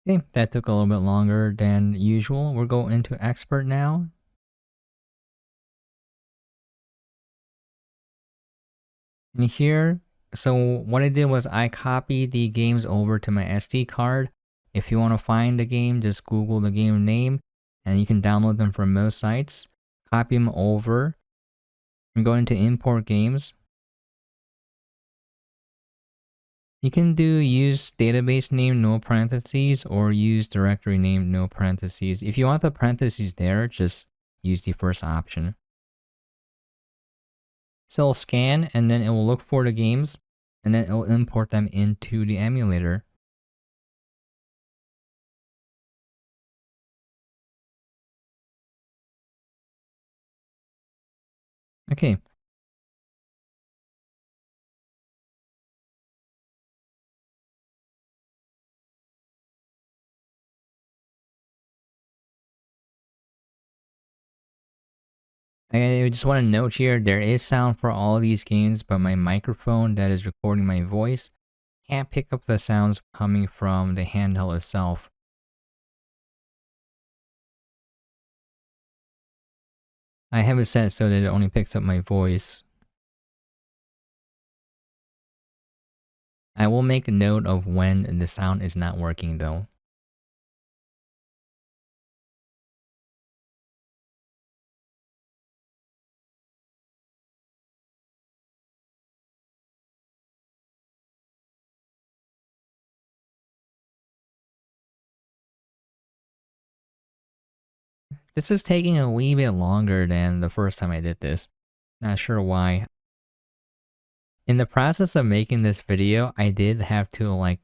Okay, that took a little bit longer than usual. We'll go into expert now. And here, so what I did was I copied the games over to my SD card. If you want to find the game, just Google the game name, and you can download them from most sites. Copy them over. I'm going to import games. You can do use database name no parentheses or use directory name no parentheses. If you want the parentheses there, just use the first option. So it'll scan and then it will look for the games and then it will import them into the emulator. Okay. I just want to note here, there is sound for all these games, but my microphone that is recording my voice can't pick up the sounds coming from the handheld itself. I have it set so that it only picks up my voice. I will make a note of when the sound is not working though. This is taking a wee bit longer than the first time I did this. Not sure why. In the process of making this video, I did have to like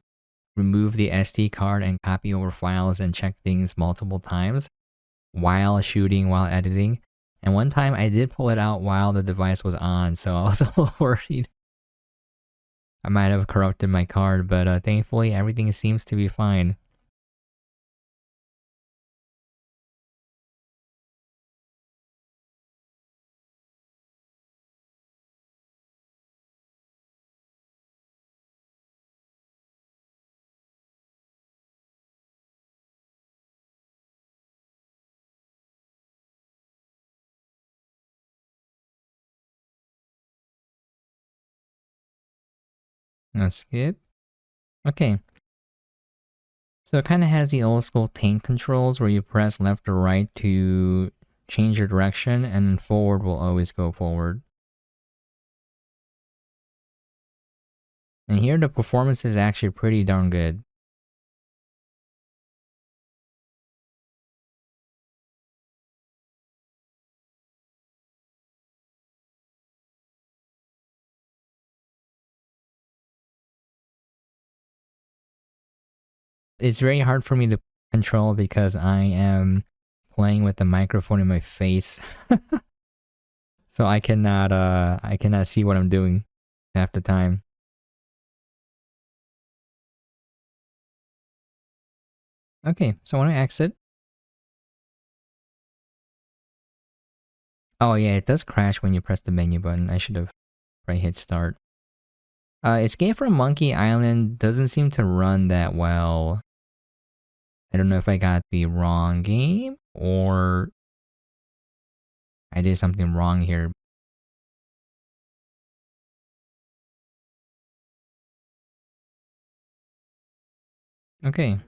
remove the SD card and copy over files and check things multiple times while shooting, while editing. And one time I did pull it out while the device was on, so I was a little worried. I might have corrupted my card, but thankfully everything seems to be fine. Let's skip. Okay. So it kind of has the old school tank controls where you press left or right to change your direction, and then forward will always go forward. And here the performance is actually pretty darn good. It's very hard for me to control because I am playing with the microphone in my face. So I cannot see what I'm doing half the time. Okay, so I want to exit. Oh yeah, it does crash when you press the menu button. I should have hit start. Escape from Monkey Island doesn't seem to run that well. I don't know if I got the wrong game or I did something wrong here. Okay.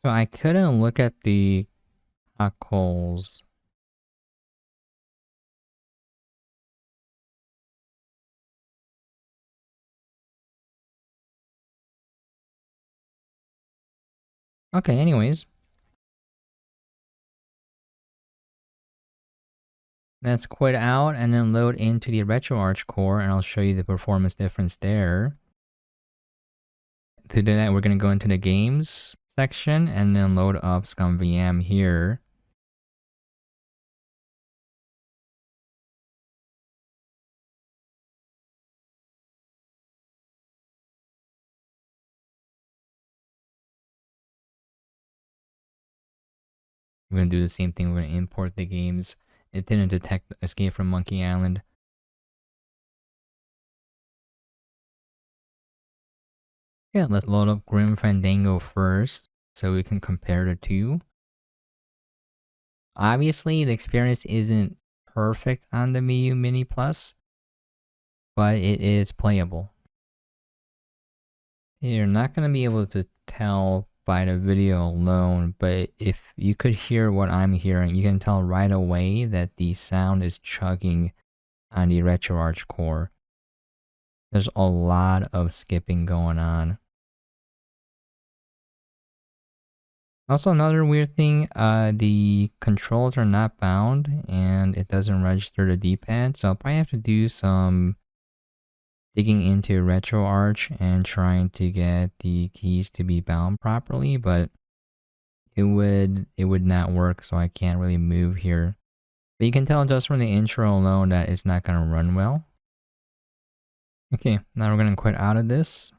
So I couldn't look at the cockholes. Okay, anyways. Let's quit out and then load into the RetroArch core and I'll show you the performance difference there. To do that, we're going to go into the games section and then load up ScummVM here. We're going to do the same thing. We're going to import the games. It didn't detect Escape from Monkey Island. Yeah, let's load up Grim Fandango first so we can compare the two. Obviously, the experience isn't perfect on the Miyoo Mini Plus, but it is playable. You're not going to be able to tell by the video alone, but if you could hear what I'm hearing, you can tell right away that the sound is chugging on the RetroArch core. There's a lot of skipping going on. Also, another weird thing, the controls are not bound and it doesn't register the D-pad, so I'll probably have to do some digging into RetroArch and trying to get the keys to be bound properly, but it would not work, so I can't really move here. But you can tell just from the intro alone that it's not gonna run well. Okay, now we're gonna quit out of this,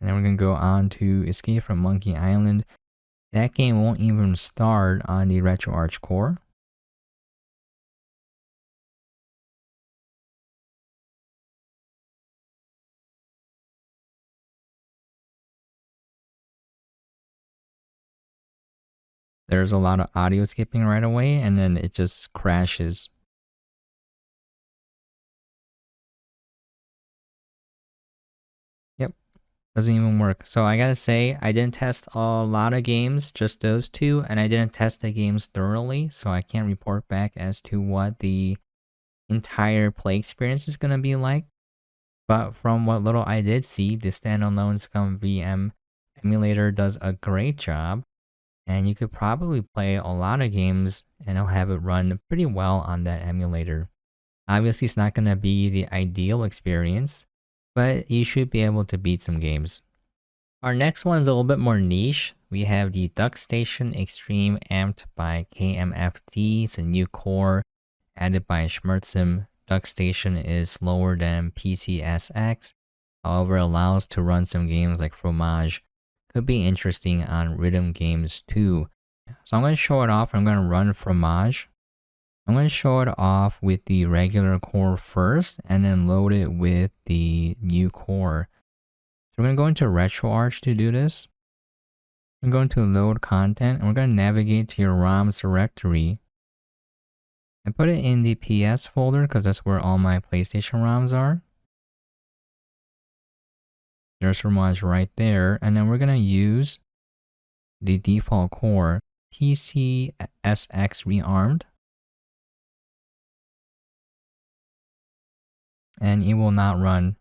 and then we're gonna go on to Escape from Monkey Island. That game won't even start on the RetroArch core. There's a lot of audio skipping right away, and then it just crashes. Yep, doesn't even work. So I gotta say, I didn't test a lot of games, just those two, and I didn't test the games thoroughly, so I can't report back as to what the entire play experience is gonna be like. But from what little I did see, the standalone ScummVM emulator does a great job, and you could probably play a lot of games and it'll have it run pretty well on that emulator. Obviously, it's not going to be the ideal experience, but you should be able to beat some games. Our next one is a little bit more niche. We have the DuckStation Xtreme amped by KMFD. It's a new core added by schmurtzm. DuckStation is slower than PCSX, however allows to run some games like Fromage. Could be interesting on rhythm games too. So I'm going to show it off. I'm going to run Fromage. I'm going to show it off with the regular core first and then load it with the new core. So we're going to go into RetroArch to do this. I'm going to load content and we're going to navigate to your ROMs directory and put it in the PS folder because that's where all my PlayStation ROMs are. There's Fromage right there, and then we're going to use the default core PCSX rearmed, and it will not run.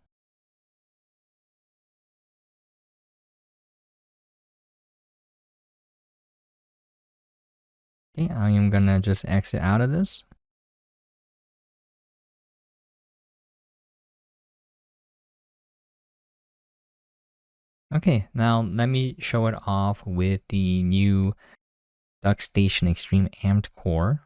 Okay, I am going to just exit out of this. Okay, now let me show it off with the new DuckStation Xtreme amped core.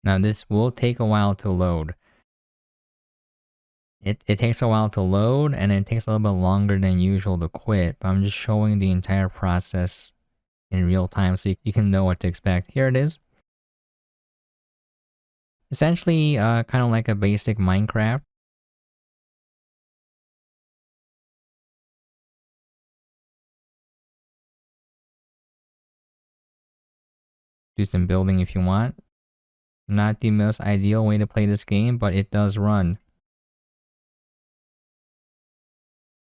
Now this will take a while to load. It takes a while to load and it takes a little bit longer than usual to quit, but I'm just showing the entire process in real time so you can know what to expect. Here it is. Essentially, kind of like a basic Minecraft. Do some building if you want. Not the most ideal way to play this game, but it does run.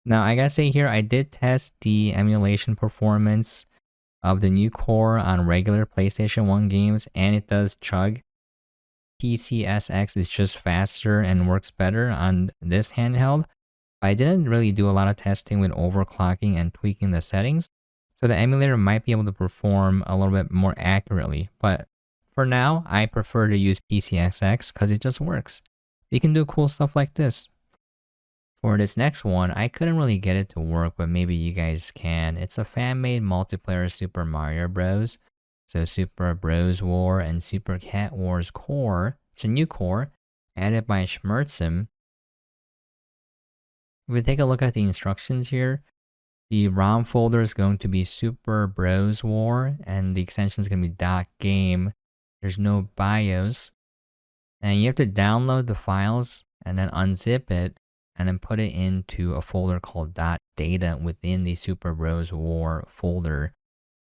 Now, I gotta say here, I did test the emulation performance of the new core on regular PlayStation 1 games, and it does chug. PCSX is just faster and works better on this handheld. I didn't really do a lot of testing with overclocking and tweaking the settings, so the emulator might be able to perform a little bit more accurately, but for now, I prefer to use PCSX because it just works. You can do cool stuff like this. For this next one, I couldn't really get it to work, but maybe you guys can. It's a fan-made multiplayer Super Mario Bros. So Super Bros War and Super Cat Wars core. It's a new core, added by schmurtzm. If we take a look at the instructions here, the ROM folder is going to be Super Bros War, and the extension is going to be .game. There's no BIOS. And you have to download the files and then unzip it and then put it into a folder called .data within the Super Bros War folder.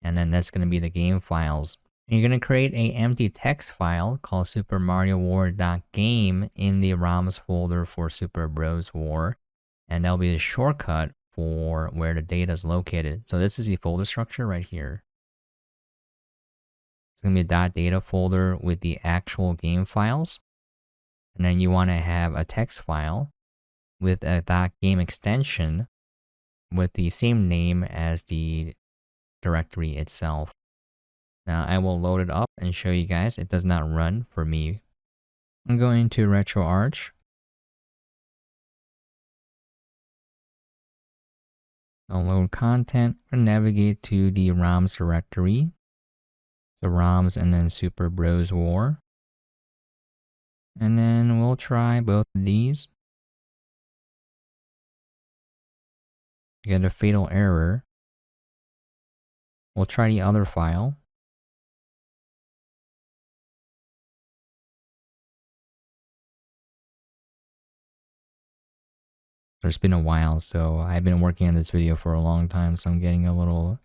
And then that's going to be the game files. You're going to create a empty text file called Super Mario War.game in the ROMs folder for Super Bros. War. And that'll be the shortcut for where the data is located. So this is the folder structure right here. It's going to be a .data folder with the actual game files. And then you want to have a text file with a .game extension with the same name as the directory itself. Now I will load it up and show you guys. It does not run for me. I'm going to RetroArch. I'll load content and navigate to the ROMs directory. The ROMs and then Super Bros. War. And then we'll try both of these. Get a fatal error. We'll try the other file. It's been a while, so I've been working on this video for a long time, so I'm getting a little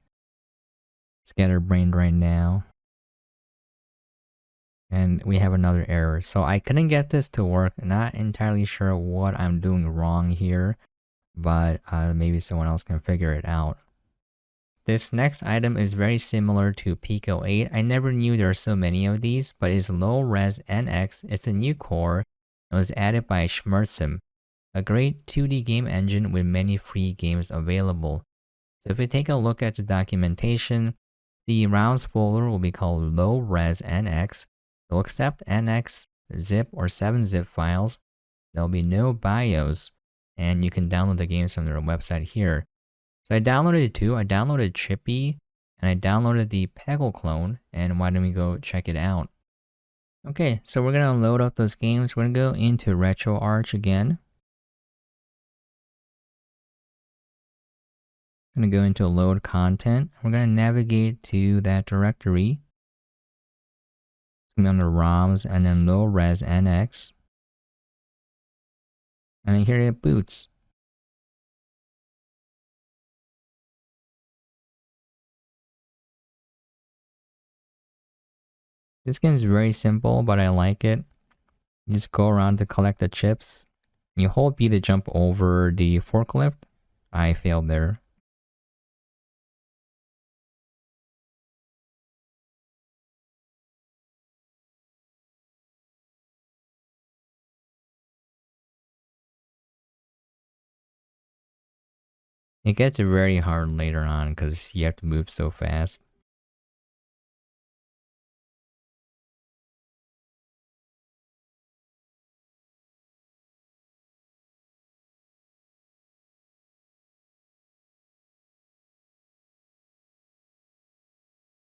scatterbrained right now. And we have another error. So I couldn't get this to work. Not entirely sure what I'm doing wrong here, but maybe someone else can figure it out. This next item is very similar to Pico 8. I never knew there are so many of these, but it's LowRes NX. It's a new core. It was added by schmurtzm, a great 2D game engine with many free games available. So if we take a look at the documentation, the rounds folder will be called LowRes NX. It'll accept NX, zip, or 7-zip files. There'll be no BIOS, and you can download the games from their website here. So I downloaded two. I downloaded Chippy, and I downloaded the Peggle clone, and why don't we go check it out? Okay, so we're gonna load up those games. We're gonna go into RetroArch again. I'm gonna go into load content. We're gonna navigate to that directory. It's gonna be under ROMs and then LowRes NX. And then here it boots. This game is very simple, but I like it. You just go around to collect the chips. You hold B to jump over the forklift. I failed there. It gets very hard later on because you have to move so fast.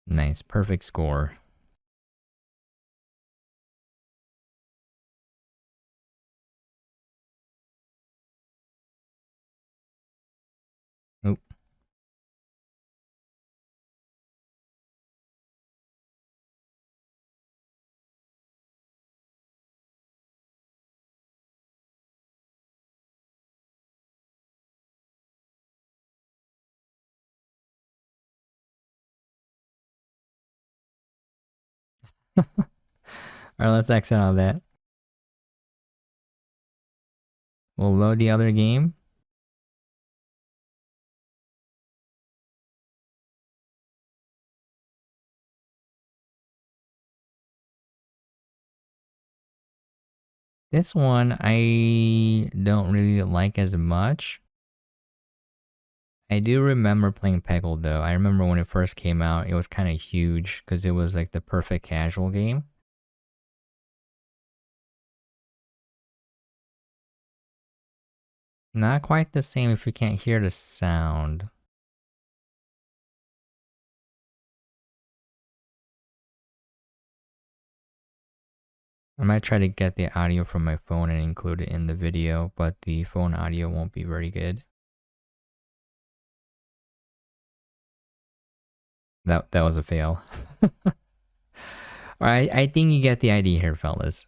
Nice, perfect score. Oop. Alright, let's exit out of that. We'll load the other game. This one I don't really like as much. I do remember playing Peggle though. I remember when it first came out, it was kind of huge because it was like the perfect casual game. Not quite the same if you can't hear the sound. I might try to get the audio from my phone and include it in the video, but the phone audio won't be very good. That was a fail. Alright, I think you get the idea here, fellas.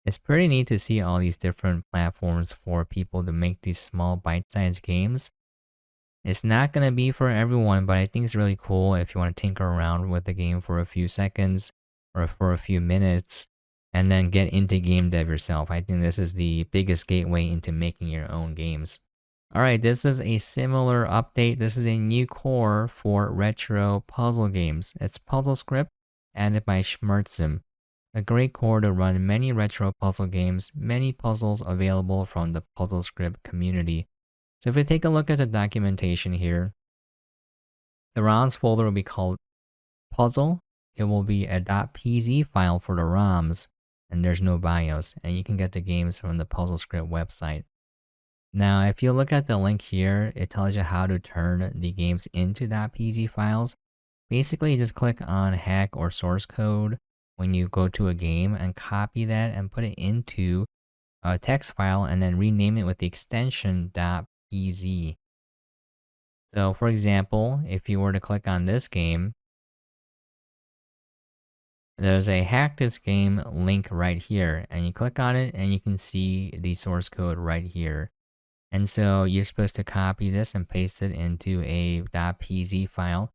It's pretty neat to see all these different platforms for people to make these small bite-sized games. It's not going to be for everyone, but I think it's really cool if you want to tinker around with the game for a few seconds or for a few minutes and then get into game dev yourself. I think this is the biggest gateway into making your own games. Alright, this is a similar update. This is a new core for retro puzzle games. It's PuzzleScript, added by schmurtzm. A great core to run many retro puzzle games, many puzzles available from the PuzzleScript community. So if we take a look at the documentation here, the ROMs folder will be called puzzle. It will be a .pz file for the ROMs, and there's no BIOS, and you can get the games from the PuzzleScript website. Now, if you look at the link here, it tells you how to turn the games into .pz files. Basically, you just click on hack or source code when you go to a game and copy that and put it into a text file and then rename it with the extension .pz. So for example, if you were to click on this game, there's a hack this game link right here, and you click on it and you can see the source code right here. And so you're supposed to copy this and paste it into a .pz file.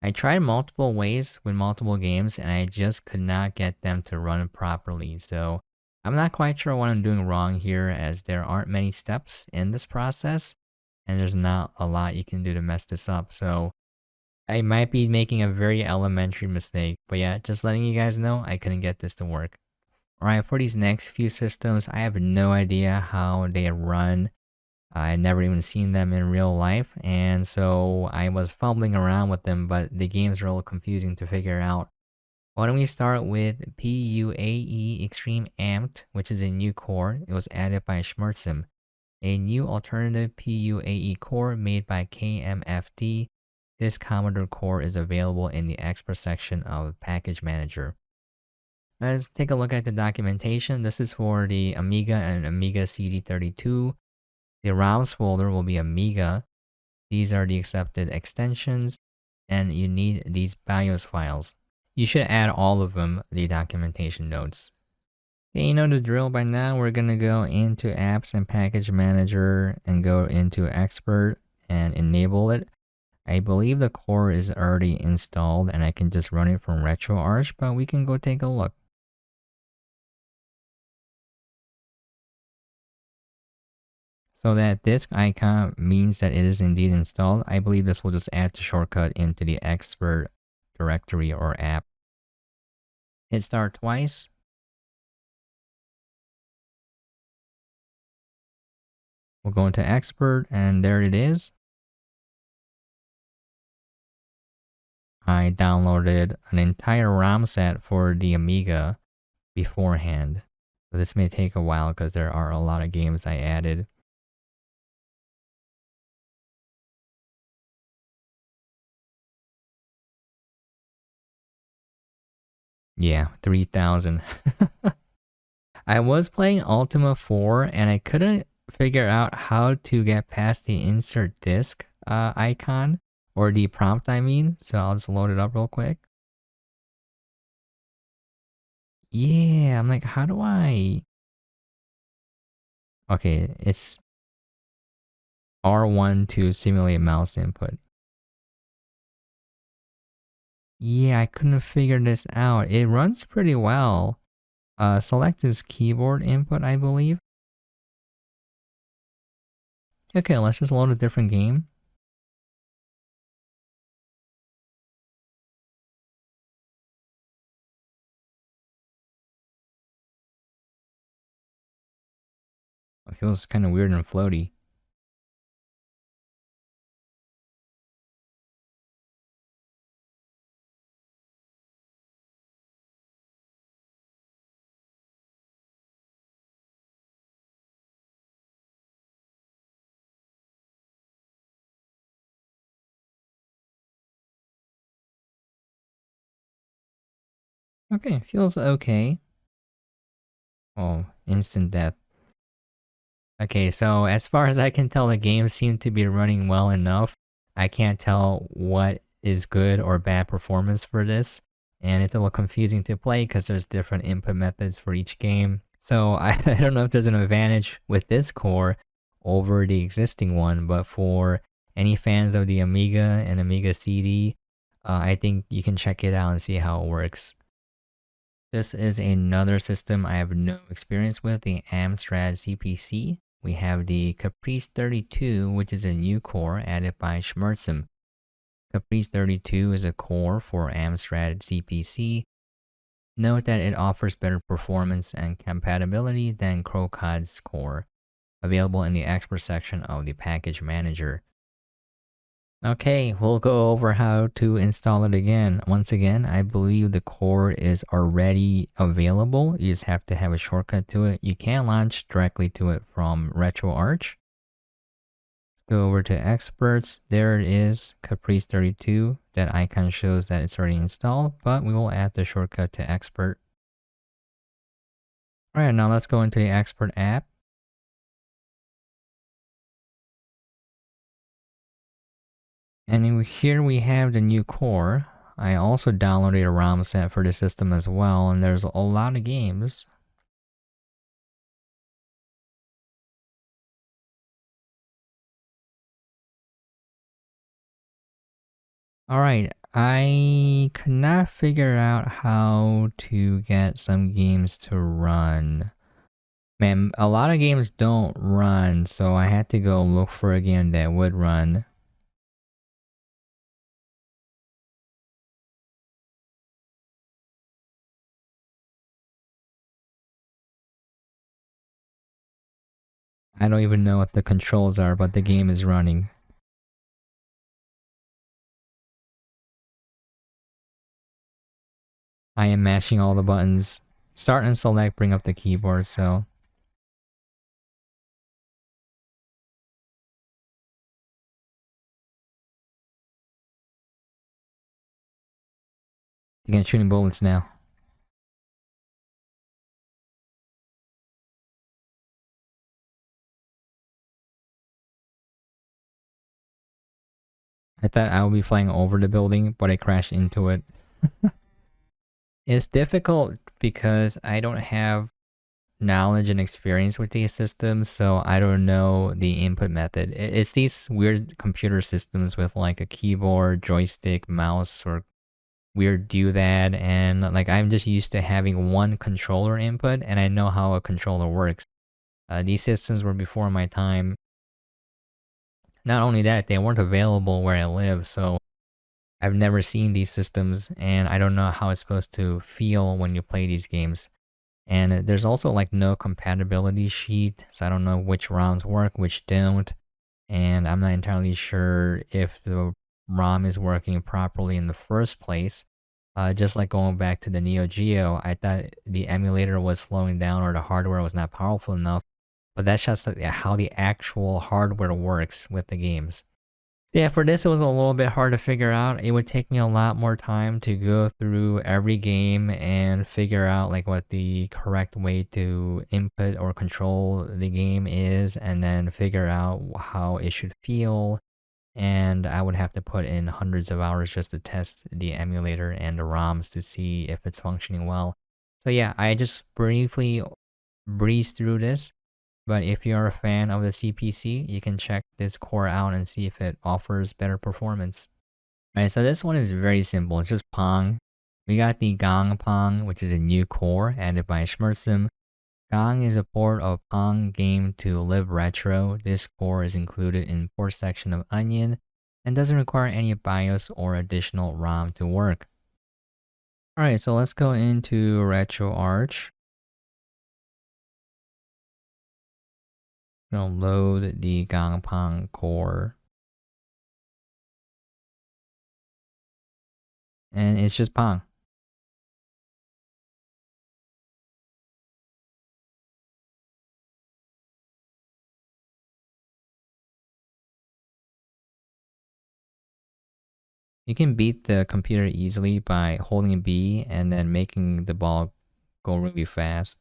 I tried multiple ways with multiple games and I just could not get them to run properly. So I'm not quite sure what I'm doing wrong here, as there aren't many steps in this process and there's not a lot you can do to mess this up. So I might be making a very elementary mistake, but yeah, just letting you guys know I couldn't get this to work. Alright, for these next few systems, I have no idea how they run. I never even seen them in real life, and so I was fumbling around with them, but the games are a little confusing to figure out. Why don't we start with PUAE Xtreme Amped, which is a new core. It was added by schmurtzm. A new alternative PUAE core made by KMFD. This Commodore core is available in the expert section of Package Manager. Let's take a look at the documentation. This is for the Amiga and Amiga CD32. The ROMs folder will be Amiga. These are the accepted extensions, and you need these BIOS files. You should add all of them, the documentation notes. Okay, you know the drill by now. We're gonna go into Apps and Package Manager and go into Expert and enable it. I believe the core is already installed and I can just run it from RetroArch, but we can go take a look. So that disk icon means that it is indeed installed. I believe this will just add the shortcut into the expert directory or app. Hit start twice. We'll go into expert and there it is. I downloaded an entire ROM set for the Amiga beforehand. So this may take a while because there are a lot of games I added. Yeah, 3000. I was playing Ultima 4 and I couldn't figure out how to get past the insert disk icon, or the prompt I mean, so I'll just load it up real quick. Yeah, I'm like, how do I... Okay, it's R1 to simulate mouse input. Yeah, I couldn't figure this out. It runs pretty well. Select this keyboard input, I believe. Okay, let's just load a different game. It feels kind of weird and floaty. Okay, feels okay. Oh, instant death. Okay, so as far as I can tell, the game seemed to be running well enough. I can't tell what is good or bad performance for this, and it's a little confusing to play because there's different input methods for each game. So I don't know if there's an advantage with this core over the existing one, but for Any fans of the Amiga and Amiga CD, I think you can check it out and see how it works. This is another system I have no experience with, the Amstrad CPC. We have the Caprice 32, which is a new core added by schmurtzm. Caprice 32 is a core for Amstrad CPC. Note that it offers better performance and compatibility than CrocoDS core, available in the expert section of the package manager. Okay, we'll go over how to install it again. Once again, I believe the core is already available. You just have to have a shortcut to it. You can launch directly to it from RetroArch. Let's go over to experts. There it is, Caprice 32. That icon shows that it's already installed, but we will add the shortcut to expert. Alright, now let's go into the expert app. And here we have the new core. I also downloaded a ROM set for the system as well, and there's a lot of games. Alright, I could not figure out how to get some games to run. Man, a lot of games don't run, so I had to go look for a game that would run. I don't even know what the controls are, but the game is running. I am mashing all the buttons. Start and select bring up the keyboard, so... You can shooting bullets now. I thought I would be flying over the building, but I crashed into it. It's difficult because I don't have knowledge and experience with these systems, so I don't know the input method. It's these weird computer systems with like a keyboard, joystick, mouse, or weird doodad, and like I'm just used to having one controller input, and I know how a controller works. These systems were before my time. Not only that, they weren't available where I live, so I've never seen these systems, and I don't know how it's supposed to feel when you play these games. And there's also like no compatibility sheet, so I don't know which ROMs work, which don't. And I'm not entirely sure if the ROM is working properly in the first place. Just like going back to the Neo-Geo, I thought the emulator was slowing down or the hardware was not powerful enough. But that's just like how the actual hardware works with the games. Yeah, for this it was a little bit hard to figure out. It would take me a lot more time to go through every game and figure out like what the correct way to input or control the game is, and then figure out how it should feel. And I would have to put in hundreds of hours just to test the emulator and the ROMs to see if it's functioning well. So yeah, I just briefly breezed through this. But if you're a fan of the CPC, you can check this core out and see if it offers better performance. Alright, so this one is very simple. It's just Pong. We got the Gong Pong, which is a new core added by schmurtzm. Gong is a port of Pong game to libretro. This core is included in port section of Onion and doesn't require any BIOS or additional ROM to work. Alright, so let's go into RetroArch. I'm gonna load the Gong Pong core. And it's just Pong. You can beat the computer easily by holding B and then making the ball go really fast.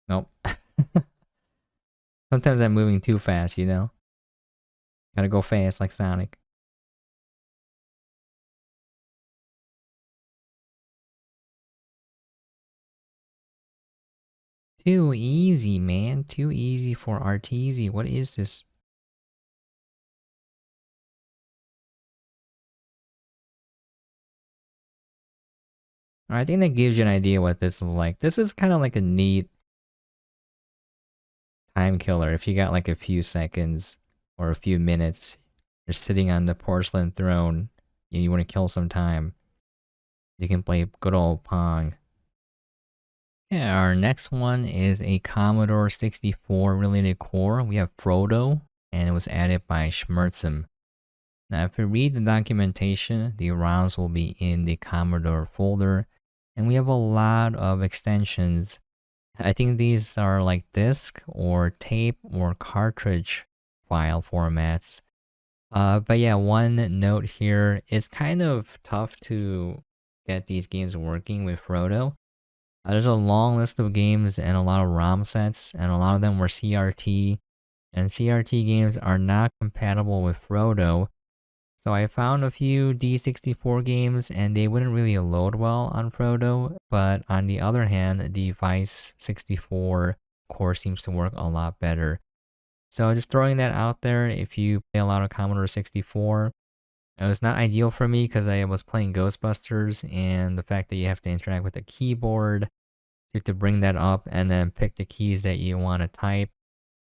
Nope. Sometimes I'm moving too fast, you know? Gotta go fast like Sonic. Too easy, man. Too easy for Arteezy. What is this? I think that gives you an idea what this is like. This is kind of like a neat time killer. If you got like a few seconds or a few minutes, you're sitting on the porcelain throne and you want to kill some time, you can play good old Pong. Yeah, our next one is a Commodore 64 related core. We have Frodo, and it was added by schmurtzm. Now, if you read the documentation, the ROMs will be in the Commodore folder, and we have a lot of extensions. I think these are like disk or tape or cartridge file formats. But yeah, one note here, it's kind of tough to get these games working with Frodo. There's a long list of games and a lot of ROM sets, and a lot of them were CRT, and CRT games are not compatible with Frodo. So I found a few D64 games, and they wouldn't really load well on Frodo, but on the other hand, the Vice 64 core seems to work a lot better. So just throwing that out there, if you play a lot of Commodore 64, it was not ideal for me because I was playing Ghostbusters, and the fact that you have to interact with the keyboard, you have to bring that up and then pick the keys that you want to type.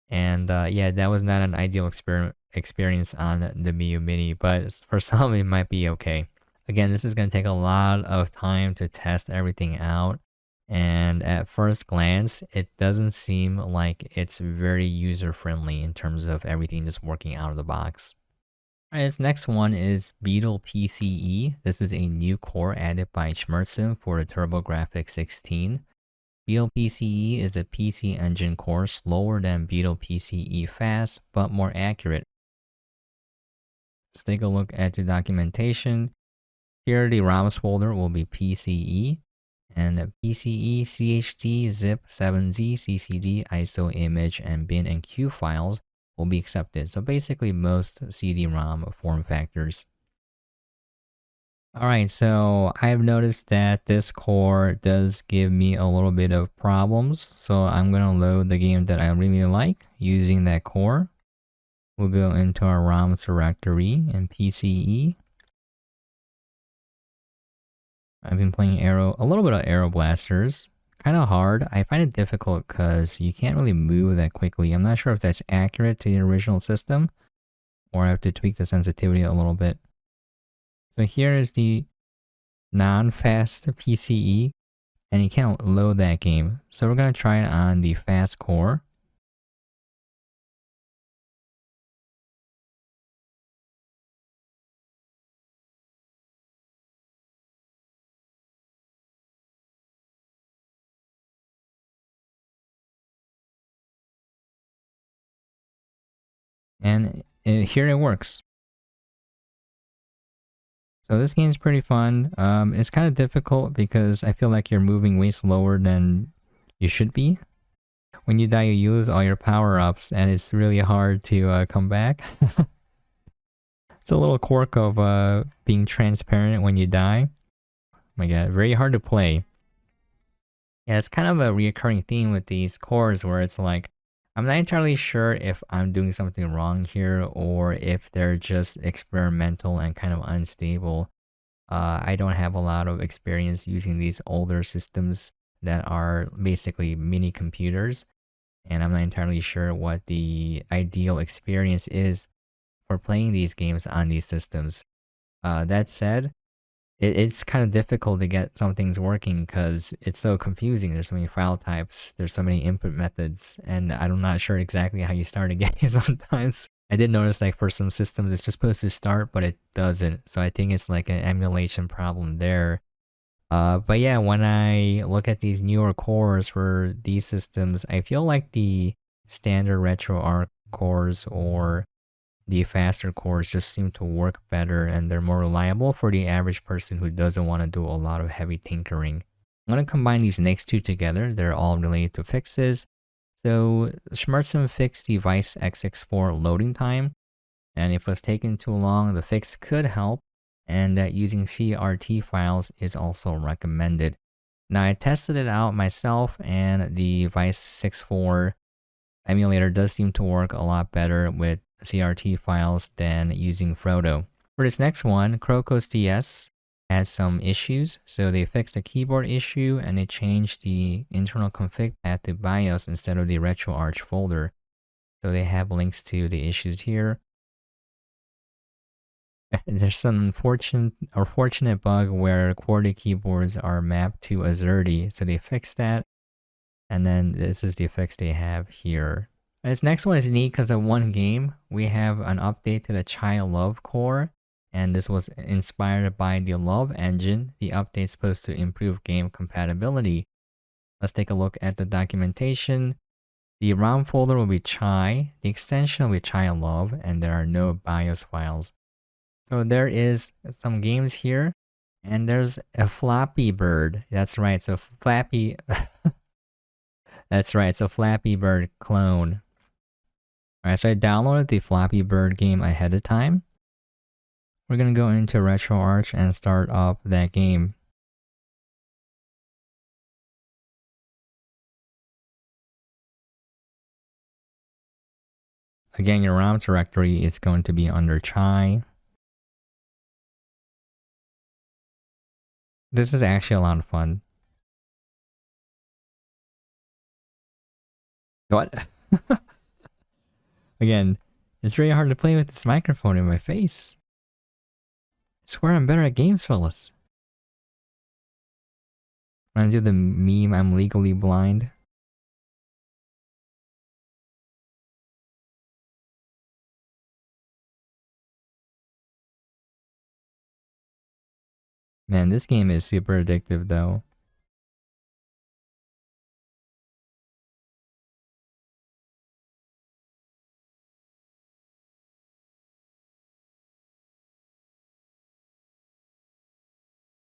And yeah, that was not an ideal experience on the Miyoo Mini, but for some it might be okay. Again, this is going to take a lot of time to test everything out. And at first glance, it doesn't seem like it's very user-friendly in terms of everything just working out of the box. Alright, this next one is Beetle PCE. This is a new core added by schmurtzm for the TurboGrafx 16. Beetle PCE is a PC Engine core slower than Beetle PCE Fast, but more accurate. Let's take a look at the documentation. Here the ROMs folder will be PCE, and PCE, CHD, zip, 7Z, CCD, ISO, image, and bin and Q files will be accepted. So basically most CD-ROM form factors. Alright, so I've noticed that this core does give me a little bit of problems. So I'm going to load the game that I really like using that core. We'll go into our ROMs directory in PCE. I've been playing a little bit of Aero Blasters. Kind of hard. I find it difficult because you can't really move that quickly. I'm not sure if that's accurate to the original system, or I have to tweak the sensitivity a little bit. So here is the non-fast PCE, and you can't load that game. So we're going to try it on the fast core. And here it works. So this game is pretty fun. It's kind of difficult because I feel like you're moving way slower than you should be. When you die, you lose all your power-ups, and it's really hard to come back. It's a little quirk of being transparent when you die. Oh my god, very hard to play. Yeah, it's kind of a reoccurring theme with these cores where it's like, I'm not entirely sure if I'm doing something wrong here or if they're just experimental and kind of unstable. I don't have a lot of experience using these older systems that are basically mini computers, and I'm not entirely sure what the ideal experience is for playing these games on these systems. That said, it's kind of difficult to get some things working because it's so confusing. There's so many file types, there's so many input methods, and I'm not sure exactly how you start a game sometimes. I did notice like for some systems it's just supposed to start, but it doesn't. So I think it's like an emulation problem there. But yeah, when I look at these newer cores for these systems, I feel like the standard RetroArch cores or the faster cores just seem to work better, and they're more reliable for the average person who doesn't want to do a lot of heavy tinkering. I'm going to combine these next two together. They're all related to fixes. So schmurtzm fixed the Vice X64 loading time. And if it was taking too long, the fix could help, and that using CRT files is also recommended. Now, I tested it out myself, and the Vice 6.4 emulator does seem to work a lot better with CRT files than using Frodo. For this next one, CrocoDS had some issues, so they fixed the keyboard issue and they changed the internal config path to BIOS instead of the RetroArch folder. So they have links to the issues here. There's some fortunate bug where QWERTY keyboards are mapped to AZERTY, so they fixed that. And then this is the fix they have here. This next one is neat because of one game. We have an update to the chailove core, and this was inspired by the Love engine. The update is supposed to improve game compatibility. Let's take a look at the documentation. The ROM folder will be chai, the extension will be chailove, and there are no BIOS files. So there is some games here, and there's a Flappy Bird. That's right, so Flappy... That's right, so Flappy Bird clone. Alright, so I downloaded the Flappy Bird game ahead of time. We're gonna go into RetroArch and start up that game. Again, your ROM directory is going to be under chai. This is actually a lot of fun. What? Again, it's very hard to play with this microphone in my face. I swear I'm better at games, fellas. When I do the meme, I'm legally blind. Man, this game is super addictive though.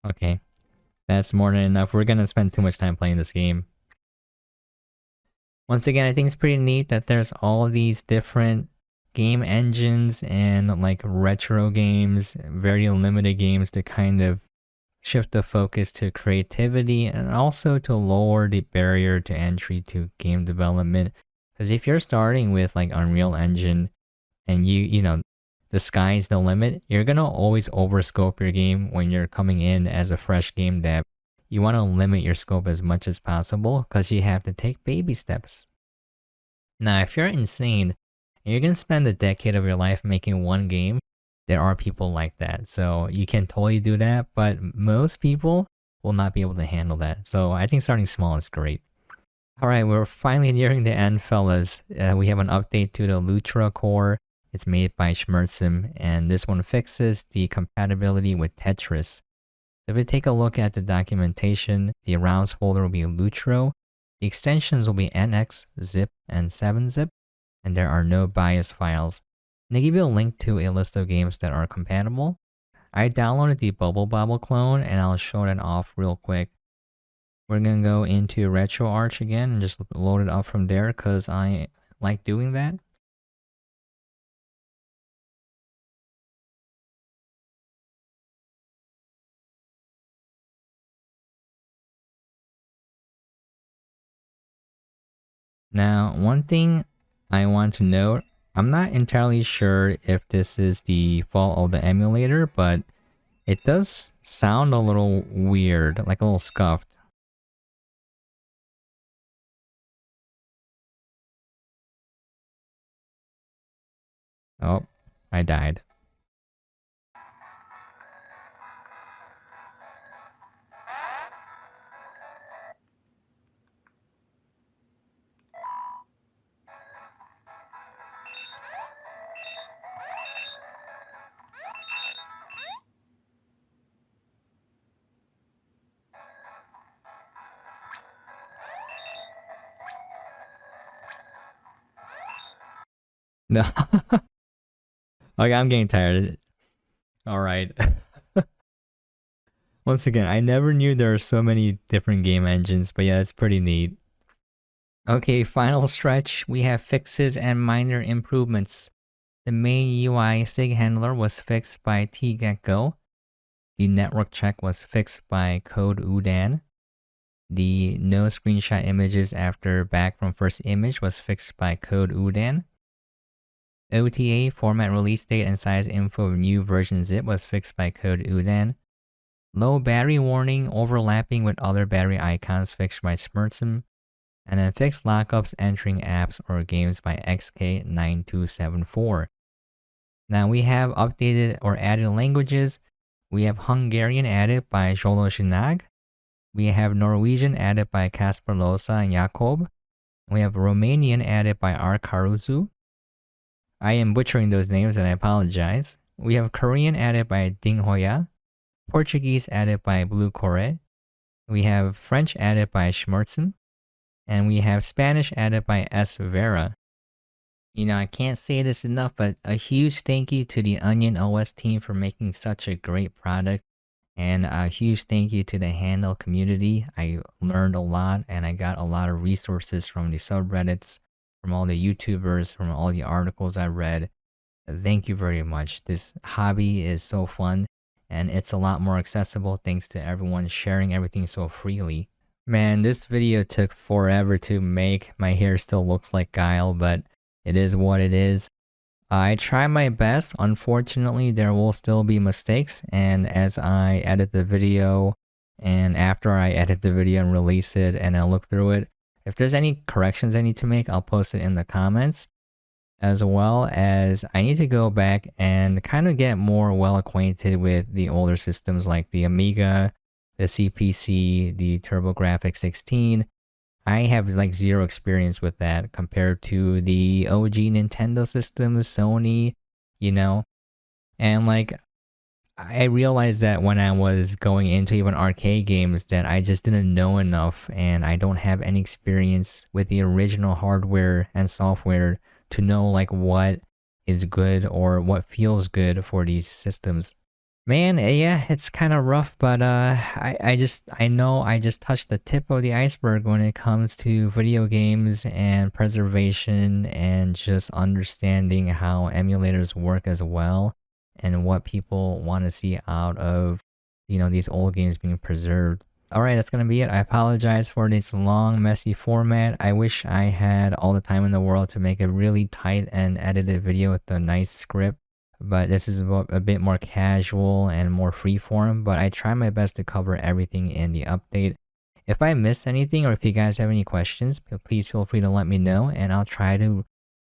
Okay, that's more than enough. We're gonna spend too much time playing this game. Once again, I think it's pretty neat that there's all these different game engines and like retro games, very limited games to kind of shift the focus to creativity and also to lower the barrier to entry to game development. Because if you're starting with like Unreal Engine and you know, the sky's the limit, you're gonna always overscope your game when you're coming in as a fresh game dev. You want to limit your scope as much as possible because you have to take baby steps. Now, if you're insane and you're gonna spend a decade of your life making one game, there are people like that. So you can totally do that, but most people will not be able to handle that. So I think starting small is great. Alright, we're finally nearing the end, fellas. We have an update to the Lutro core. It's made by schmurtzm, and this one fixes the compatibility with Tetris. If we take a look at the documentation, the arounds folder will be Lutro, the extensions will be NX, zip, and 7-zip, and there are no BIOS files. And they give you a link to a list of games that are compatible. I downloaded the Bubble Bobble clone, and I'll show that off real quick. We're gonna go into RetroArch again and just load it up from there because I like doing that. Now, one thing I want to note, I'm not entirely sure if this is the fault of the emulator, but it does sound a little weird, like a little scuffed. Oh, I died. No. Okay, I'm getting tired. Alright. Once again, I never knew there are so many different game engines, but yeah, it's pretty neat. Okay, final stretch. We have fixes and minor improvements. The main UI sig handler was fixed by tGecko. The network check was fixed by CodeUdan. The no screenshot images after back from first image was fixed by CodeUdan. OTA format release date and size info of new version zip was fixed by CodeUdan. Low battery warning overlapping with other battery icons fixed by schmurtzm. And then fixed lockups entering apps or games by XK9274. Now we have updated or added languages. We have Hungarian added by Zsoloshinag. We have Norwegian added by Kasper Losa and Jakob. We have Romanian added by R. Karuzu. I am butchering those names and I apologize. We have Korean added by Ding Hoya. Portuguese added by Blue Core. We have French added by schmurtzm. And we have Spanish added by S. Vera. You know, I can't say this enough, but a huge thank you to the Onion OS team for making such a great product. And a huge thank you to the Handle community. I learned a lot and I got a lot of resources from the subreddits, from all the YouTubers, from all the articles I read. Thank you very much. This hobby is so fun and it's a lot more accessible thanks to everyone sharing everything so freely. Man, this video took forever to make. My hair still looks like Guile, but it is what it is. I try my best. Unfortunately, there will still be mistakes, and as I edit the video, and after I edit the video and release it, and I look through it, if there's any corrections I need to make, I'll post it in the comments. As well as I need to go back and kind of get more well acquainted with the older systems like the Amiga, the CPC, the TurboGrafx 16. I have like zero experience with that compared to the OG Nintendo systems, Sony, you know. And like, I realized that when I was going into even arcade games that I just didn't know enough and I don't have any experience with the original hardware and software to know like what is good or what feels good for these systems. Man, yeah, it's kind of rough, but I know I just touched the tip of the iceberg when it comes to video games and preservation and just understanding how emulators work as well and what people want to see out of, you know, these old games being preserved. Alright, that's gonna be it. I apologize for this long, messy format. I wish I had all the time in the world to make a really tight and edited video with a nice script. But this is a bit more casual and more freeform, but I try my best to cover everything in the update. If I missed anything or if you guys have any questions, please feel free to let me know and I'll try to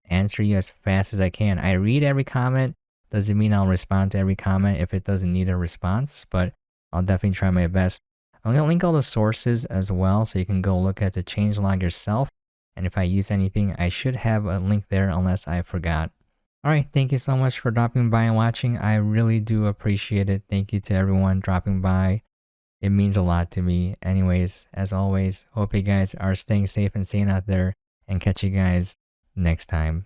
answer you as fast as I can. I read every comment, doesn't mean I'll respond to every comment if it doesn't need a response, but I'll definitely try my best. I'm going to link all the sources as well so you can go look at the changelog yourself, and if I use anything, I should have a link there unless I forgot. Alright, thank you so much for dropping by and watching. I really do appreciate it. Thank you to everyone dropping by. It means a lot to me. Anyways, as always, hope you guys are staying safe and sane out there, and catch you guys next time.